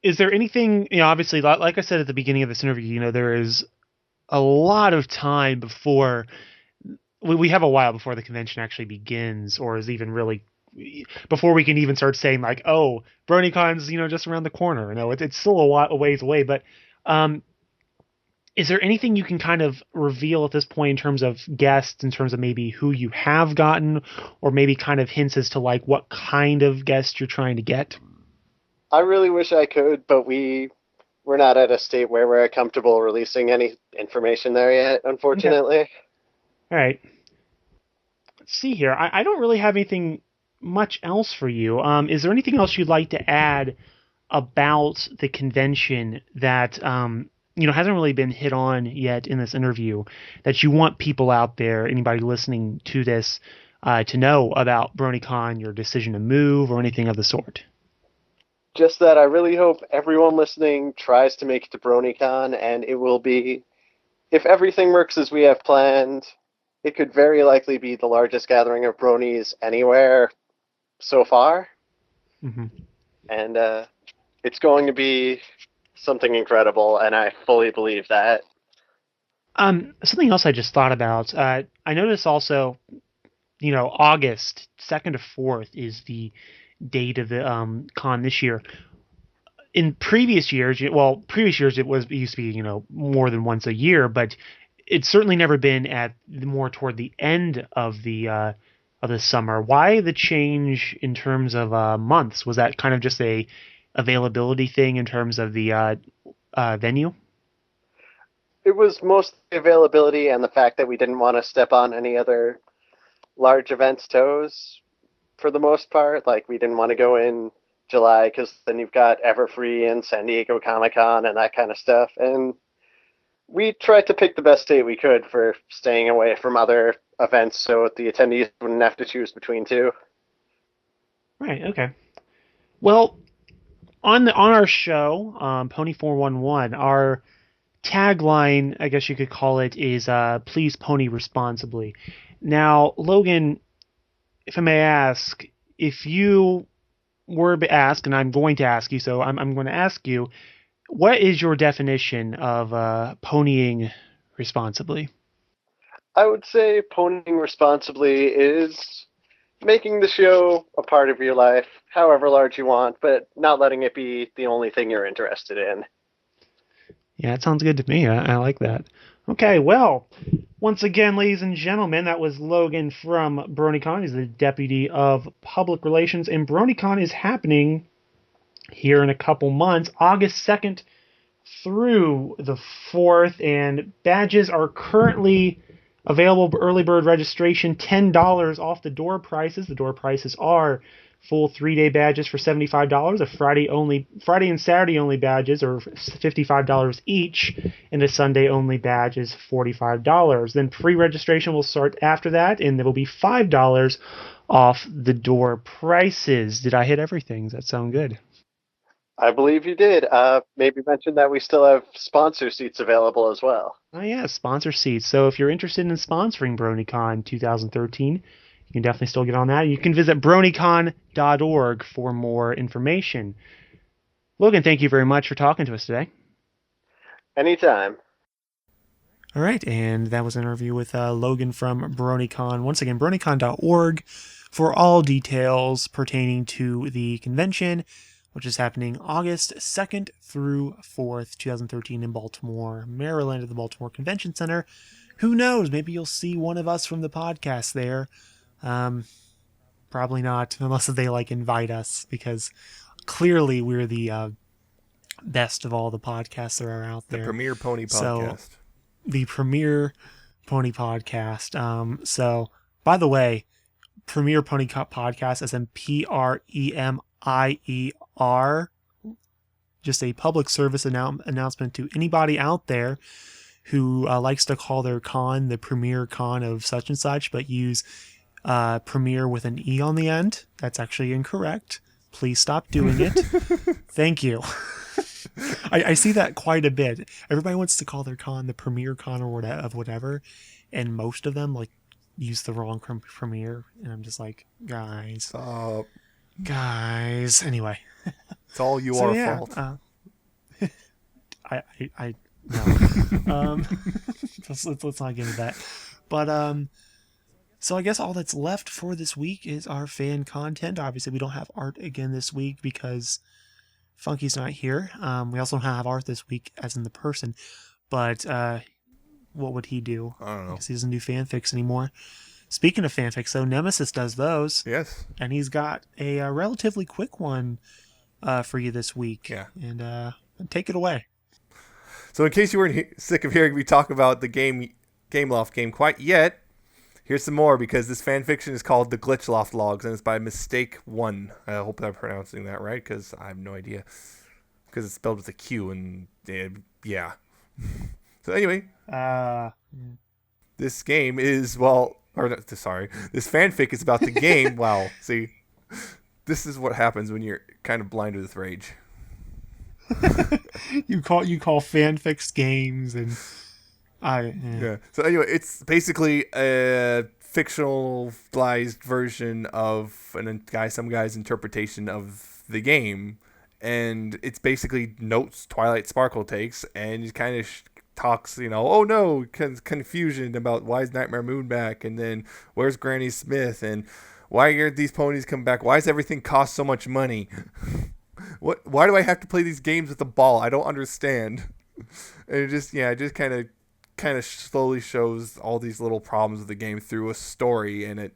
is there anything, obviously, like I said at the beginning of this interview, there is a lot of time before we have a while before the convention actually begins, or is even really before we can even start saying like, oh, BronyCon's just around the corner. No, it's still a ways away. But is there anything you can kind of reveal at this point in terms of guests, in terms of maybe who you have gotten, or maybe kind of hints as to like what kind of guest you're trying to get? I really wish I could, but we're not at a state where we're comfortable releasing any information there yet, unfortunately. Okay. All right. Let's see here. I don't really have anything much else for you. Is there anything else you'd like to add about the convention that hasn't really been hit on yet in this interview, that you want people out there, anybody listening to this, to know about Bronycon, your decision to move, or anything of the sort? Just that I really hope everyone listening tries to make it to Bronycon, and it will be, if everything works as we have planned, it could very likely be the largest gathering of bronies anywhere so far. Mm-hmm. And it's going to be something incredible, and I fully believe that. Something else I just thought about. I noticed also, August 2nd to 4th is the date of the con this year. In previous years, it used to be more than once a year, but it's certainly never been at more toward the end of the summer. Why the change in terms of months? Was that kind of just a availability thing in terms of the venue? It was mostly availability and the fact that we didn't want to step on any other large events' toes for the most part. Like, we didn't want to go in July because then you've got Everfree and San Diego Comic-Con and that kind of stuff. And we tried to pick the best date we could for staying away from other events so the attendees wouldn't have to choose between two. Right, okay. Well, on our show, Pony 411, our tagline, I guess you could call it, is please pony responsibly. Now, Logan, if I may ask, if you were asked, and I'm going to ask you, so I'm going to ask you, what is your definition of ponying responsibly? I would say ponying responsibly is making the show a part of your life, however large you want, but not letting it be the only thing you're interested in. Yeah, it sounds good to me. I like that. Okay, well, once again, ladies and gentlemen, that was Logan from Bronycon. He's the Deputy of Public Relations, and Bronycon is happening here in a couple months, August 2nd through the 4th, and badges are currently available. Early bird registration, $10 off the door prices. The door prices are full 3-day badges for $75, a Friday and Saturday only badges are $55 each, and a Sunday only badge is $45. Then pre-registration will start after that, and there will be $5 off the door prices. Did I hit everything? Does that sound good? I believe you did. Maybe mention that we still have sponsor seats available as well. Oh yeah, sponsor seats. So if you're interested in sponsoring BronyCon 2013, you can definitely still get on that. You can visit bronycon.org for more information. Logan, thank you very much for talking to us today. Anytime. All right, and that was an interview with Logan from BronyCon. Once again, bronycon.org for all details pertaining to the convention, which is happening August 2nd through 4th, 2013 in Baltimore, Maryland at the Baltimore Convention Center. Who knows? Maybe you'll see one of us from the podcast there. Probably not, unless they invite us, because clearly we're the best of all the podcasts that are out there. The premier pony podcast. So, the premier pony podcast. So, by the way, premier pony podcast as in PREMIER, just a public service announcement to anybody out there who likes to call their con the premier con of such and such, but use premier with an E on the end. That's actually incorrect. Please stop doing it. Thank you. I see that quite a bit. Everybody wants to call their con the premier con or whatever, and most of them use the wrong premier, and I'm just like, guys. Anyway. It's all your fault. No. Let's not get into that. But So I guess all that's left for this week is our fan content. Obviously, we don't have Art again this week because Funky's not here. We also don't have Art this week, as in the person. But what would he do? I don't know. Because he doesn't do fanfics anymore. Speaking of fanfics, though, Nemesis does those. Yes. And he's got a relatively quick one for you this week. Yeah. And take it away. So in case you weren't sick of hearing me talk about the Gameloft game quite yet, here's some more, because this fan fiction is called The Glitchloft Logs, and it's by Mistake One. I hope I'm pronouncing that right, because I have no idea. Because it's spelled with a Q, and yeah. So anyway, this game is, this fanfic is about the game. Wow, see, this is what happens when you're kind of blind with rage. You call fanfics games, and yeah. So anyway, it's basically a fictionalized version of some guy's interpretation of the game, and it's basically notes Twilight Sparkle takes, and he kind of talks, oh no, confusion about why is Nightmare Moon back, and then where's Granny Smith, and why are these ponies come back? Why does everything cost so much money? Why do I have to play these games with a ball? I don't understand. And it just kind of slowly shows all these little problems with the game through a story, and it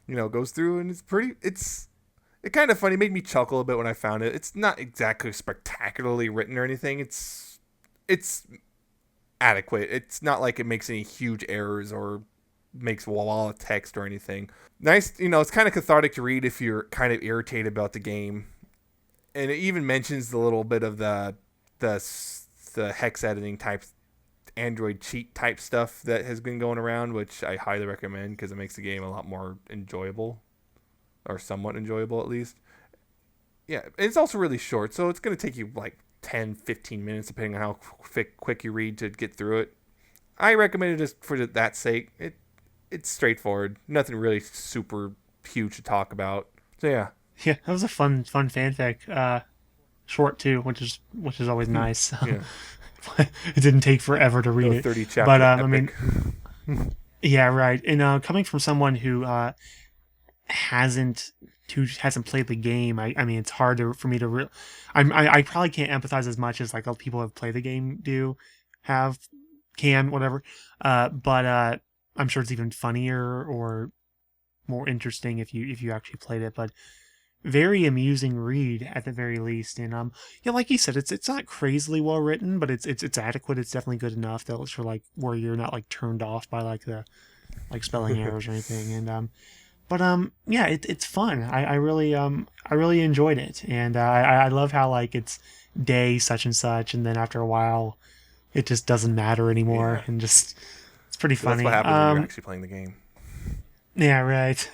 goes through, and it's kind of funny. It made me chuckle a bit when I found it. It's not exactly spectacularly written or anything. It's adequate. It's not like it makes any huge errors or makes a wall of text or anything. Nice, it's kind of cathartic to read if you're kind of irritated about the game. And it even mentions the little bit of the hex editing type Android cheat type stuff that has been going around, which I highly recommend because it makes the game a lot more enjoyable, or somewhat enjoyable at least. Yeah, it's also really short, so it's going to take you like 10, 15 minutes depending on how quick you read to get through it. I recommend it just for that sake. It's straightforward, nothing really super huge to talk about. So yeah. Yeah, that was a fun fanfic. Short too, which is always nice. Yeah. It didn't take forever to read it. 30 chapter but epic. I mean, yeah, right. And coming from someone who hasn't played the game, I mean, it's hard for me to. I probably can't empathize as much as like people who have played the game whatever. But I'm sure it's even funnier or more interesting if you actually played it. But very amusing read at the very least, and yeah, like you said, it's not crazily well written, but it's adequate. It's definitely good enough that it's for like where you're not like turned off by like the spelling errors or anything. And yeah, it's fun. I really enjoyed it, and I love how like it's day such and such, and then after a while, it just doesn't matter anymore, and just it's pretty funny. That's what happens when you're actually playing the game. Yeah, right.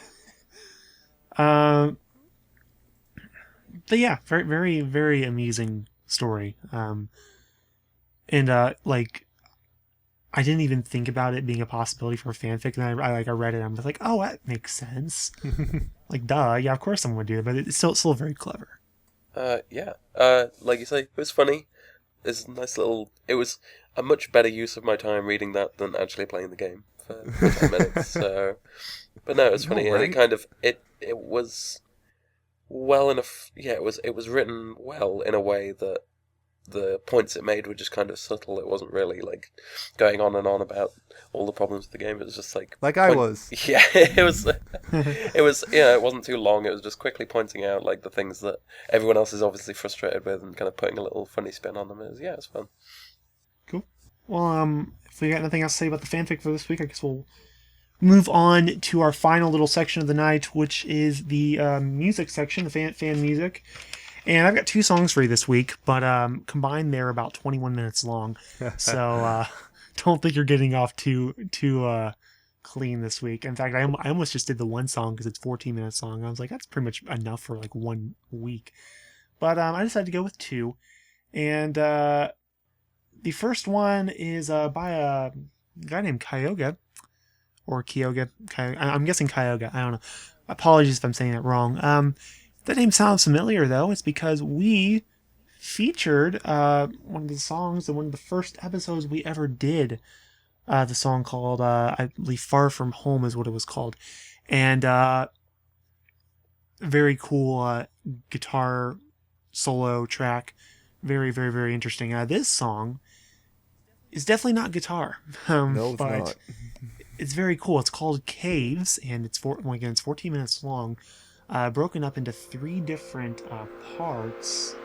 But yeah, very, very, very amusing story. And like, I didn't even think about it being a possibility for a fanfic, and I read it, and I'm just like, oh, that makes sense. Like, duh, yeah, of course someone would do it, but it's still very clever. Yeah. Like you say, it was funny. It's a nice little. It was a much better use of my time reading that than actually playing the game for 10 minutes. So, but no, it was funny, right? And it kind of it was well enough. Yeah, it was written well in a way that the points it made were just kind of subtle. It wasn't really like going on and on about all the problems with the game. It was just like I was. Yeah, it was. Yeah, it wasn't too long. It was just quickly pointing out like the things that everyone else is obviously frustrated with and kind of putting a little funny spin on them. It's fun. Cool. Well, if we got nothing else to say about the fanfic for this week, I guess we'll move on to our final little section of the night, which is the music section, the fan music. And I've got 2 songs for you this week, but combined they're about 21 minutes long. So don't think you're getting off too clean this week. In fact, I almost just did the one song because it's 14 minutes long. I was like, that's pretty much enough for like 1 week. But I decided to go with 2. And the first one is by a guy named Kyoga. Or Kyoga. I'm guessing Kyoga. I don't know. Apologies if I'm saying it wrong. That name sounds familiar, though. It's because we featured one of the songs in one of the first episodes we ever did The song called, I believe, Far From Home is what it was called. And very cool guitar solo track. Very, very, very interesting. This song is definitely not guitar, No, it's but not. it's very cool. It's called Caves, and it's 14 minutes long, broken up into 3 different parts.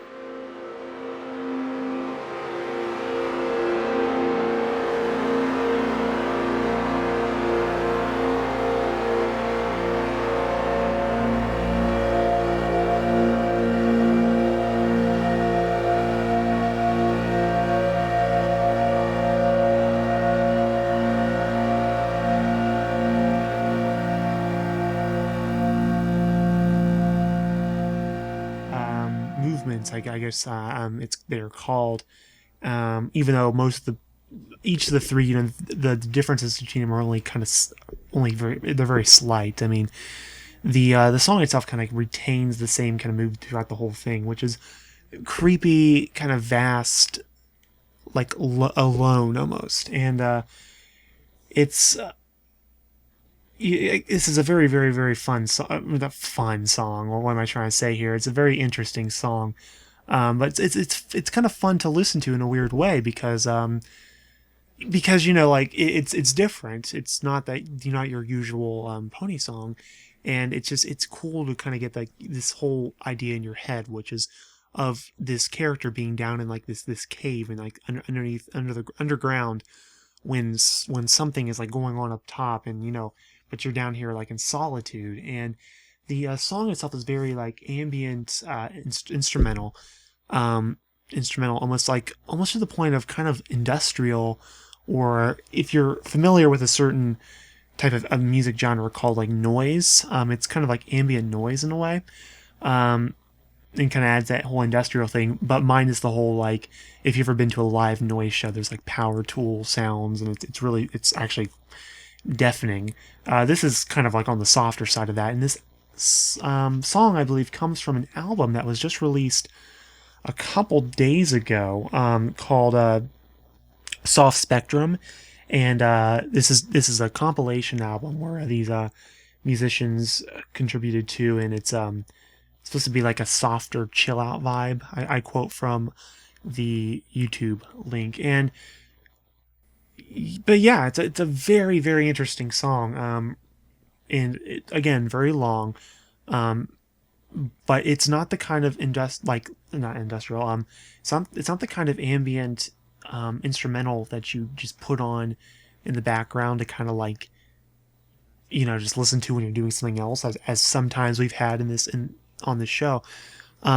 Movements, I guess they're called. Even though each of the 3, the differences between them are only they're very slight. I mean, the song itself kind of retains the same kind of mood throughout the whole thing, which is creepy, kind of vast, like alone almost, and it's. This is a very, very, very fun song. Not fun song. What am I trying to say here? It's a very interesting song, but it's kind of fun to listen to in a weird way because like it's different. It's not your usual pony song, and it's cool to kind of get like this whole idea in your head, which is of this character being down in like this cave and like under the underground when something is like going on up top, and but you're down here like in solitude. And the song itself is very like ambient, instrumental, almost to the point of kind of industrial, or if you're familiar with a certain type of music genre called like noise, it's kind of like ambient noise in a way, and kind of adds that whole industrial thing, but mine is the whole, like, if you've ever been to a live noise show, there's like power tool sounds, and it's actually deafening. This is kind of like on the softer side of that, and this song, I believe, comes from an album that was just released a couple days ago, called Soft Spectrum, and this is a compilation album where these musicians contributed to, and it's supposed to be like a softer chill out vibe. I quote from the YouTube link, but yeah, it's a very, very interesting song, and again, very long, but it's not the kind of not industrial, it's not the kind of ambient instrumental that you just put on in the background to kind of like just listen to when you're doing something else, as sometimes we've had on this show.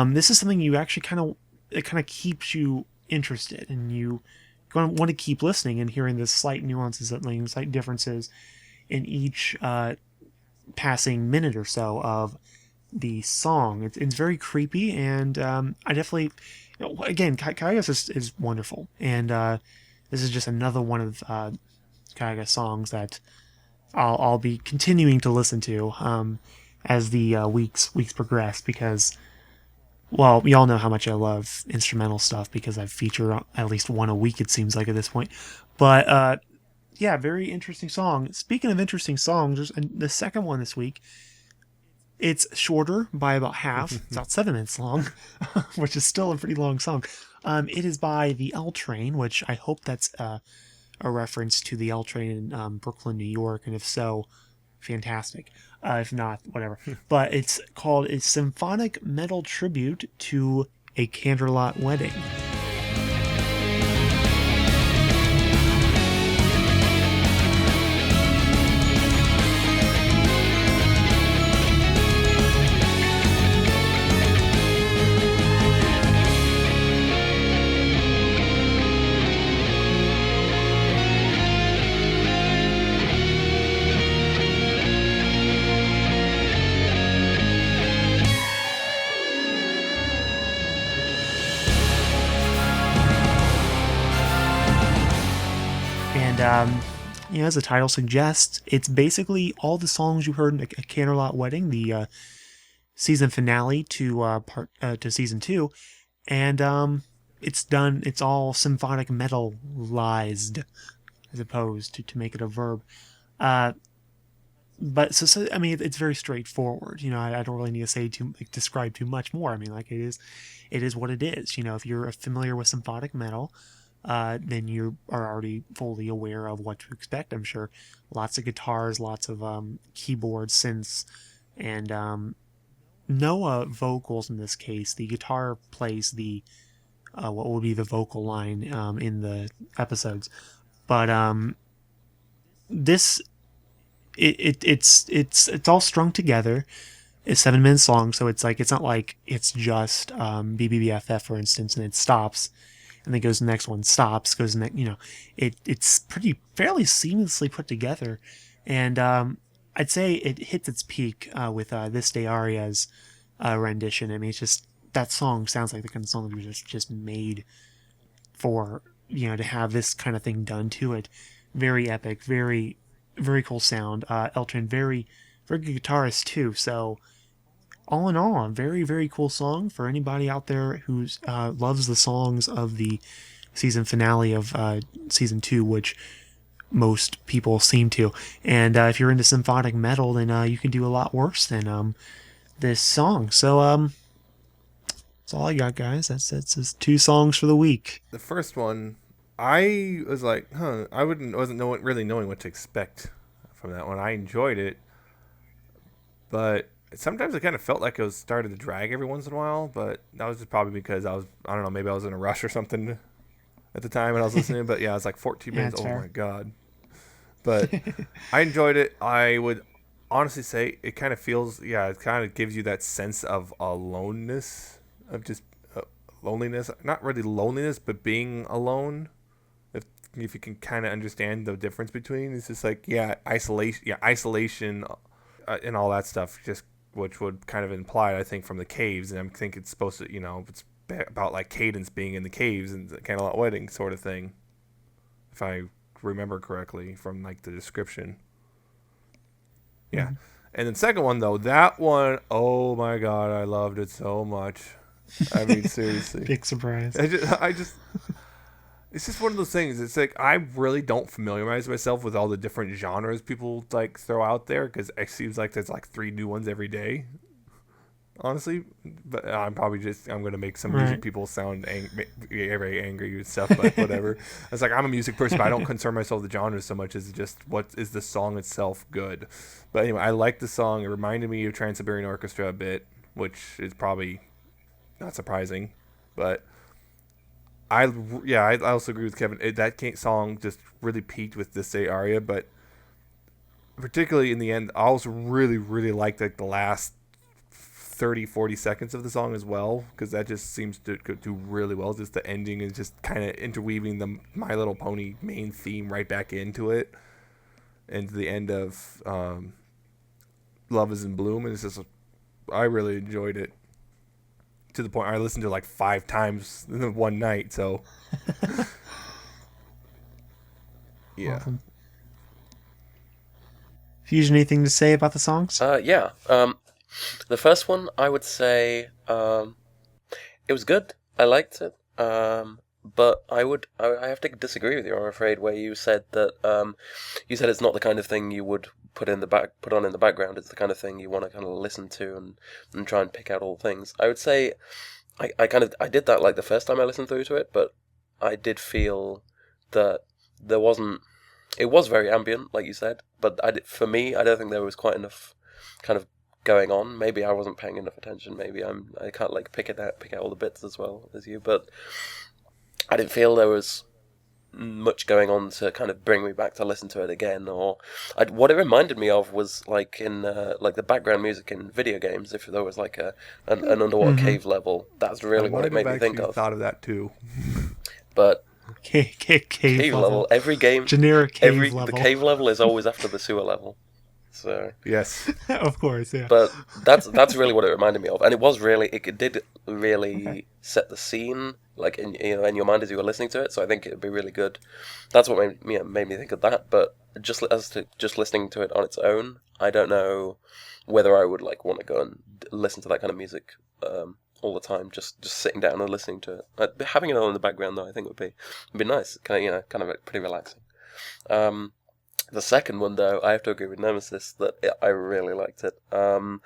This is something you actually it kind of keeps you interested, and you want to keep listening and hearing the slight nuances, slight differences in each passing minute or so of the song. It's very creepy, and I definitely, again, Kaigas is wonderful, and this is just another one of Kaigas songs that I'll be continuing to listen to as the weeks progress, because, well, we all know how much I love instrumental stuff, because I feature at least one a week, it seems like, at this point. But yeah, very interesting song. Speaking of interesting songs, there's the second one this week. It's shorter by about half. It's about 7 minutes long, which is still a pretty long song. It is by the L Train, which I hope that's a reference to the L Train in Brooklyn, New York, and if so, fantastic. If not, whatever. But it's called a symphonic metal tribute to A Candlelight Wedding. As the title suggests, it's basically all the songs you heard in A Candlelight Wedding, the season finale to season 2, and it's all symphonic metalized, as opposed to make it a verb. But so I mean, it's very straightforward. I don't really need to describe too much more. I mean, like it is what it is. If you're familiar with symphonic metal, then you are already fully aware of what to expect. I'm sure lots of guitars, lots of keyboards, synths, and no vocals in this case. The guitar plays the what will be the vocal line in the episodes, but this it's all strung together. It's 7 minutes long, so it's not like it's just BBBFF, for instance, and it stops and then goes to the next one, stops, goes to the next, it's fairly seamlessly put together. And I'd say it hits its peak with This Day Aria's rendition. I mean, it's just, that song sounds like the kind of song that was just made for, to have this kind of thing done to it. Very epic, very, very cool sound. Elton, very, very good guitarist too. So all in all, a very, very cool song for anybody out there who loves the songs of the season finale of season 2, which most people seem to. And if you're into symphonic metal, then you can do a lot worse than this song. So that's all I got, guys. That's just 2 songs for the week. The first one, I was like, I wasn't really knowing what to expect from that one. I enjoyed it, but sometimes it kind of felt like it was starting to drag every once in a while. But that was just probably because I don't know, maybe I was in a rush or something at the time when I was listening. But yeah, it was like 14 minutes. Oh my god! But I enjoyed it. I would honestly say it kind of feels, it kind of gives you that sense of aloneness, of just loneliness. Not really loneliness, but being alone. If you can kind of understand the difference between, it's just like, isolation and all that stuff, just which would kind of imply, I think, from the caves. And I think it's supposed to, it's about like Cadence being in the caves and the Candlelight Wedding sort of thing, if I remember correctly from like the description. Yeah. Mm-hmm. And then second one though, that one, oh my god, I loved it so much. I mean, seriously. Big surprise. I just it's just one of those things. It's like, I really don't familiarize myself with all the different genres people like throw out there, because it seems like there's like 3 new ones every day, honestly. But I'm going to make some music people sound very angry and stuff, but whatever. It's like, I'm a music person, but I don't concern myself with the genres so much as just what is the song itself good. But anyway, I like the song. It reminded me of Trans-Siberian Orchestra a bit, which is probably not surprising, but I also agree with Kevin. That song just really peaked with This Day Aria, but particularly in the end, I also really, really liked like the last 30-40 seconds of the song as well, because that just seems to do really well. Just the ending is just kind of interweaving the My Little Pony main theme right back into it, and to the end of Love Is in Bloom, and it's just, I really enjoyed it. To the point I listened to it like 5 times in one night. So, yeah. Awesome. Fusion, anything to say about the songs? Yeah. The first one, I would say, it was good. I liked it. But I have to disagree with you, I'm afraid, where you said that you said it's not the kind of thing you would put on in the background. It's the kind of thing you want to kind of listen to and try and pick out all things. I would say I did that like the first time I listened through to it, but I did feel that it was very ambient, like you said, but for me, I don't think there was quite enough kind of going on. Maybe I wasn't paying enough attention. Maybe I can't like pick out all the bits as well as you, but I didn't feel there was much going on to kind of bring me back to listen to it again. Or what it reminded me of was like in like the background music in video games. If there was like an underwater cave level, that's really what it made me think of. I thought of that too. But cave level. Every game, generic cave level. The cave level is always after the sewer level. So yes, of course, yeah. But that's really what it reminded me of, and it did really set the scene, like in your mind as you were listening to it. So I think it'd be really good. That's what made me think of that. But just listening to it on its own, I don't know whether I would like want to go and listen to that kind of music all the time. Just sitting down and listening to it. Having it on in the background though, I think would be nice. Kind of pretty relaxing. The second one, though, I have to agree with Nemesis that I really liked it. I'm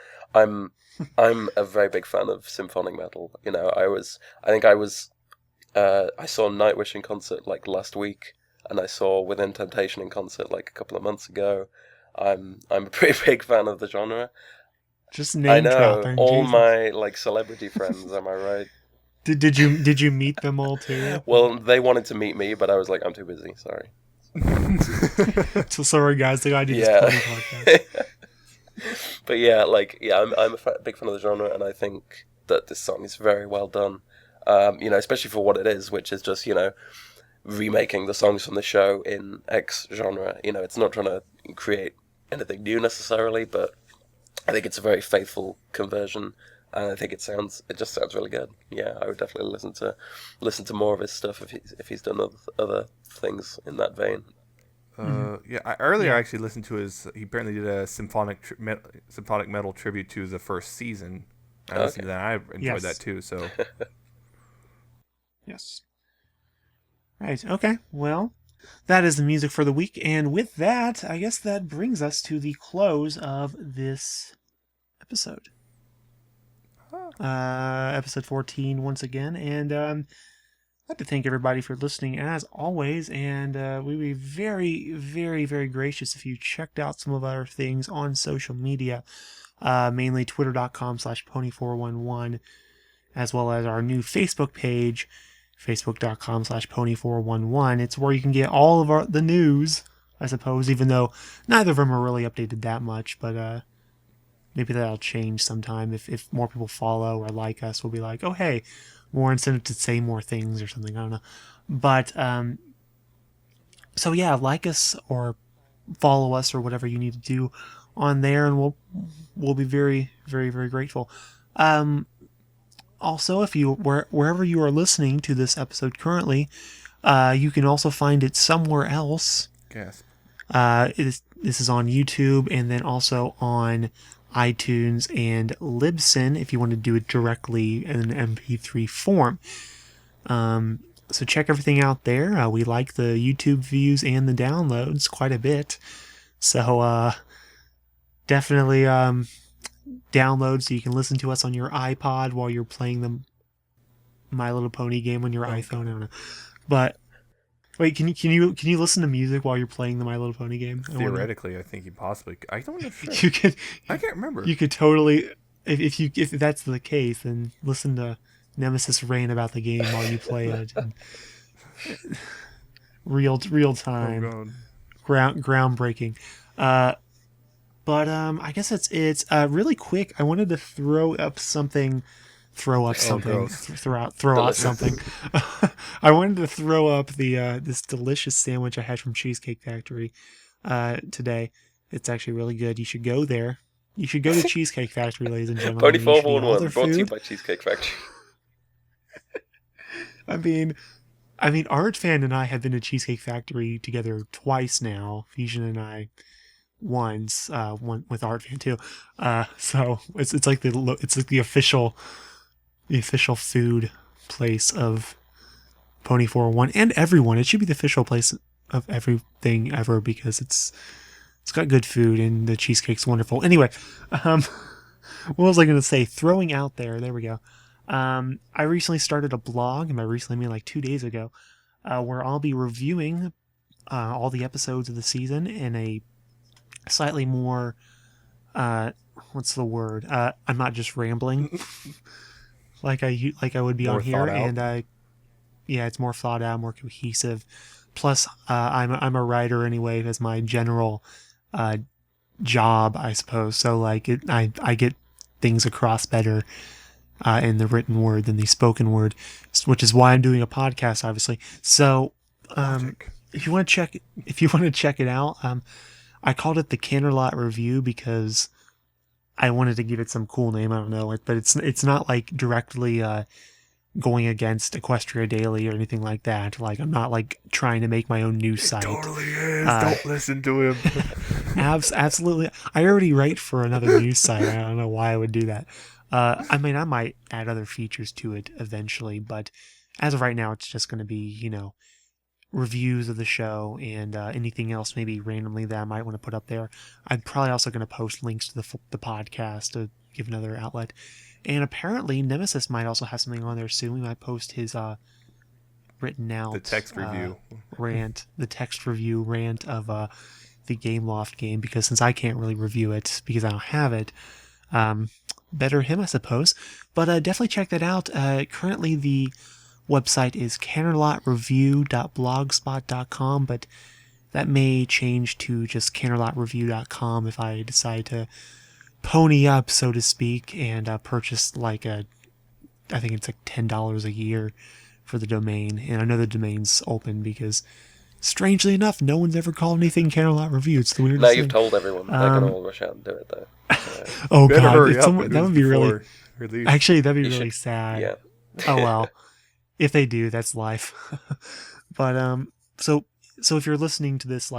a very big fan of symphonic metal. You know, I saw Nightwish in concert like last week, and I saw Within Temptation in concert like a couple of months ago. I'm a pretty big fan of the genre. Just I name know dropping. all Jesus. my like celebrity friends. Am I right? Did you meet them all too? Well, they wanted to meet me, but I was like, I'm too busy. Sorry. So sorry, guys. I did Yeah. this funny podcast. But yeah, I'm a big fan of the genre, and I think that this song is very well done. You know, especially for what it is, which is just, you know, remaking the songs from the show in X genre. You know, it's not trying to create anything new necessarily, but I think it's a very faithful conversion, and I think it just sounds really good. Yeah, I would definitely listen to more of his stuff if he's done other things in that vein. Earlier I actually listened to he apparently did a symphonic metal tribute to the first season. I listened to that. I enjoyed that too. So yes. Right. Okay. Well, that is the music for the week, and with that, I guess that brings us to the close of this episode. Episode 14 once again, and I'd like to thank everybody for listening as always, and we'd be very, very, very gracious if you checked out some of our things on social media, mainly twitter.com/pony411, as well as our new Facebook page, facebook.com/pony411. It's where you can get all of the news, I suppose, even though neither of them are really updated that much, but maybe that'll change sometime. If more people follow or like us, we'll be like, oh, hey, more incentive to say more things or something. I don't know. But, so yeah, like us or follow us or whatever you need to do on there, and we'll be very, very, very grateful. Also, if you wherever you are listening to this episode currently, you can also find it somewhere else. Gasp. This is on YouTube, and then also on iTunes and Libsyn if you want to do it directly in an MP3 form. So check everything out there. We like the YouTube views and the downloads quite a bit. So definitely download so you can listen to us on your iPod while you're playing the My Little Pony game on your iPhone. I don't know. But wait, can you listen to music while you're playing the My Little Pony game? Theoretically, I think you possibly. I don't know. You could. I can't remember. You could totally, if that's the case, then listen to Nemesis rant about the game while you play it. And real time, groundbreaking. But I guess it's really quick. I wanted to throw out something. I wanted to throw up this delicious sandwich I had from Cheesecake Factory today. It's actually really good. You should go there. You should go to Cheesecake Factory, ladies and gentlemen. Pony 411 brought to you by Cheesecake Factory. I mean, Artfan and I have been to Cheesecake Factory together twice now. Fusion and I once, one with Artfan too. So it's like the official food place of Pony 401 and everyone. It should be the official place of everything ever because it's got good food and the cheesecake's wonderful. Anyway, what was I going to say? Throwing out there we go. I recently started a blog, and by recently I mean like 2 days ago, where I'll be reviewing all the episodes of the season in a slightly more, what's the word? I'm not just rambling like I would be more on here, and it's more thought out, more cohesive. Plus, I'm a writer anyway as my general job, I suppose. So like I get things across better in the written word than the spoken word, which is why I'm doing a podcast, obviously. So if you want to check it out, I called it the Canterlot Review because I wanted to give it some cool name. I don't know, but it's not like directly going against Equestria Daily or anything like that. Like I'm not like trying to make my own news site. Totally is. Don't listen to him. Absolutely. I already write for another news site. I don't know why I would do that. I mean, I might add other features to it eventually, but as of right now, it's just going to be, reviews of the show and anything else maybe randomly that I might want to put up there. I'm probably also going to post links to the podcast to give another outlet. And apparently Nemesis might also have something on there soon. We might post his written out The text review the text review rant of the Gameloft game, because since I can't really review it because I don't have it, better him, I suppose. But definitely check that out. Currently the website is canterlotreview.blogspot.com, but that may change to just canterlotreview.com if I decide to pony up, so to speak, and purchase I think it's like $10 a year for the domain. And I know the domain's open because, strangely enough, no one's ever called anything Canterlot Review. It's the weirdest Now thing. you've told everyone. They can all rush out and do it, though. Oh, better God. hurry up. That would be really... Release. Actually, that'd be You really should- sad. Yeah. Oh, well. If they do, that's life. But, so if you're listening to this,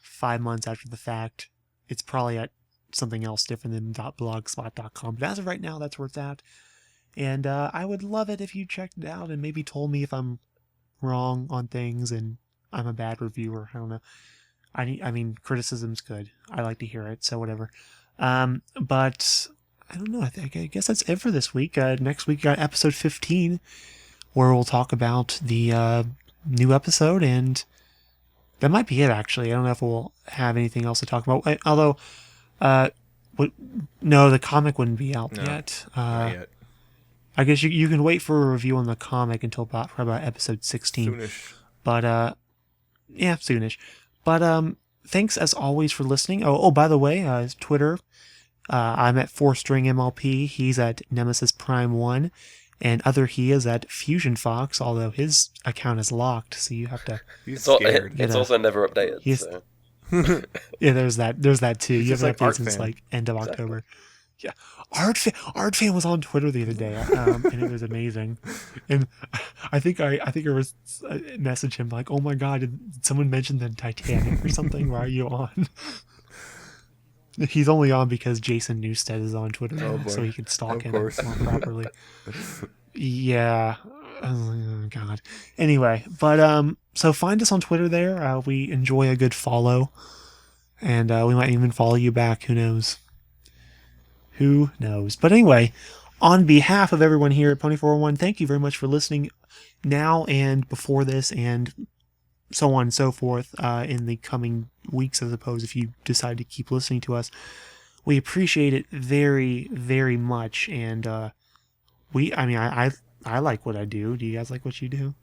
5 months after the fact, it's probably at something else different than .blogspot.com. But as of right now, that's where it's at. And I would love it if you checked it out and maybe told me if I'm wrong on things and I'm a bad reviewer. I don't know. I mean, criticism's good. I like to hear it, so whatever. But I don't know. I guess that's it for this week. Next week, got episode 15, where we'll talk about the new episode, and that might be it, actually. I don't know if we'll have anything else to talk about. Although, no, the comic wouldn't be out yet. Not yet. I guess you can wait for a review on the comic until probably about episode 16. Soonish. But, yeah, soonish. But, thanks as always for listening. Oh, by the way, Twitter, I'm at 4String MLP. He's at Nemesis Prime 1. And he is at FusionFox, although his account is locked, so you have to... He's scared. It's also never updated, so... Yeah, there's that too. You just haven't like updated since Artfan. end of October. Yeah, Artfan was on Twitter the other day, and it was amazing. And I think I was messaged him like, "Oh my God, did someone mention the Titanic or something? Why are you on?" He's only on because Jason Newsted is on Twitter now, boy. so he can stalk Of him course. more properly. Yeah. Oh, God. Anyway, but so find us on Twitter there. We enjoy a good follow, and we might even follow you back. Who knows? Who knows? But anyway, on behalf of everyone here at Pony401, thank you very much for listening now and before this, and so on and so forth in the coming weeks, I suppose, if you decide to keep listening to us. We appreciate it very, very much, and I like what I do. Do you guys like what you do?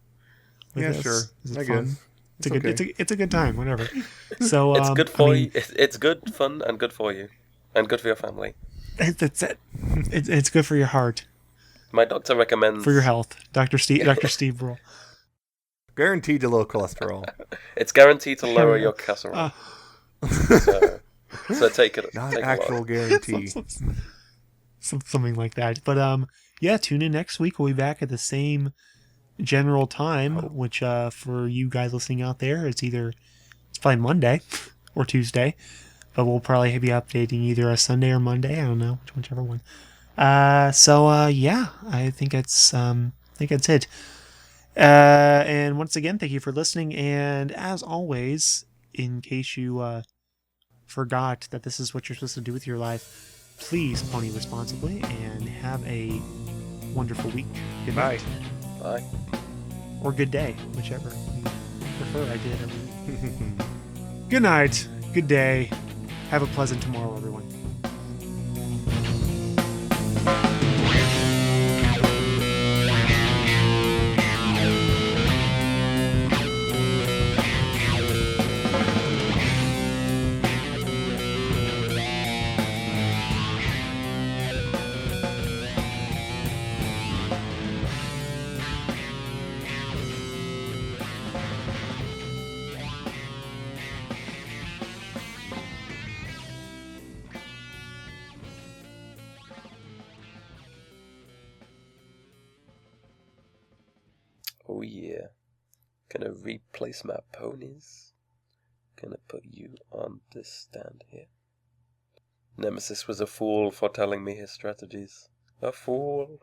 with Yeah, this? sure. Is it I fun? guess. It's a good. It's a good time. Whatever. So It's good for I mean, you. It's good fun and good for you, and good for your family. That's it. It's good for your heart, My doctor recommends for your health. Dr. Steve Brill. Guaranteed to low cholesterol. It's guaranteed to lower your casserole. So take it. Not take actual guarantee. Something like that. But yeah, tune in next week. We'll be back at the same general time, which for you guys listening out there, it's probably Monday or Tuesday, but we'll probably be updating either a Sunday or Monday. I don't know, whichever one. So yeah, I think that's it. And once again, thank you for listening. And as always, in case you forgot that this is what you're supposed to do with your life, please pony responsibly and have a wonderful week. Good night. Bye. Or good day, whichever you prefer. I did. Good night. Good day. Have a pleasant tomorrow, everyone. Oh yeah. Gonna replace my ponies. Gonna put you on this stand here. Nemesis was a fool for telling me his strategies. A fool.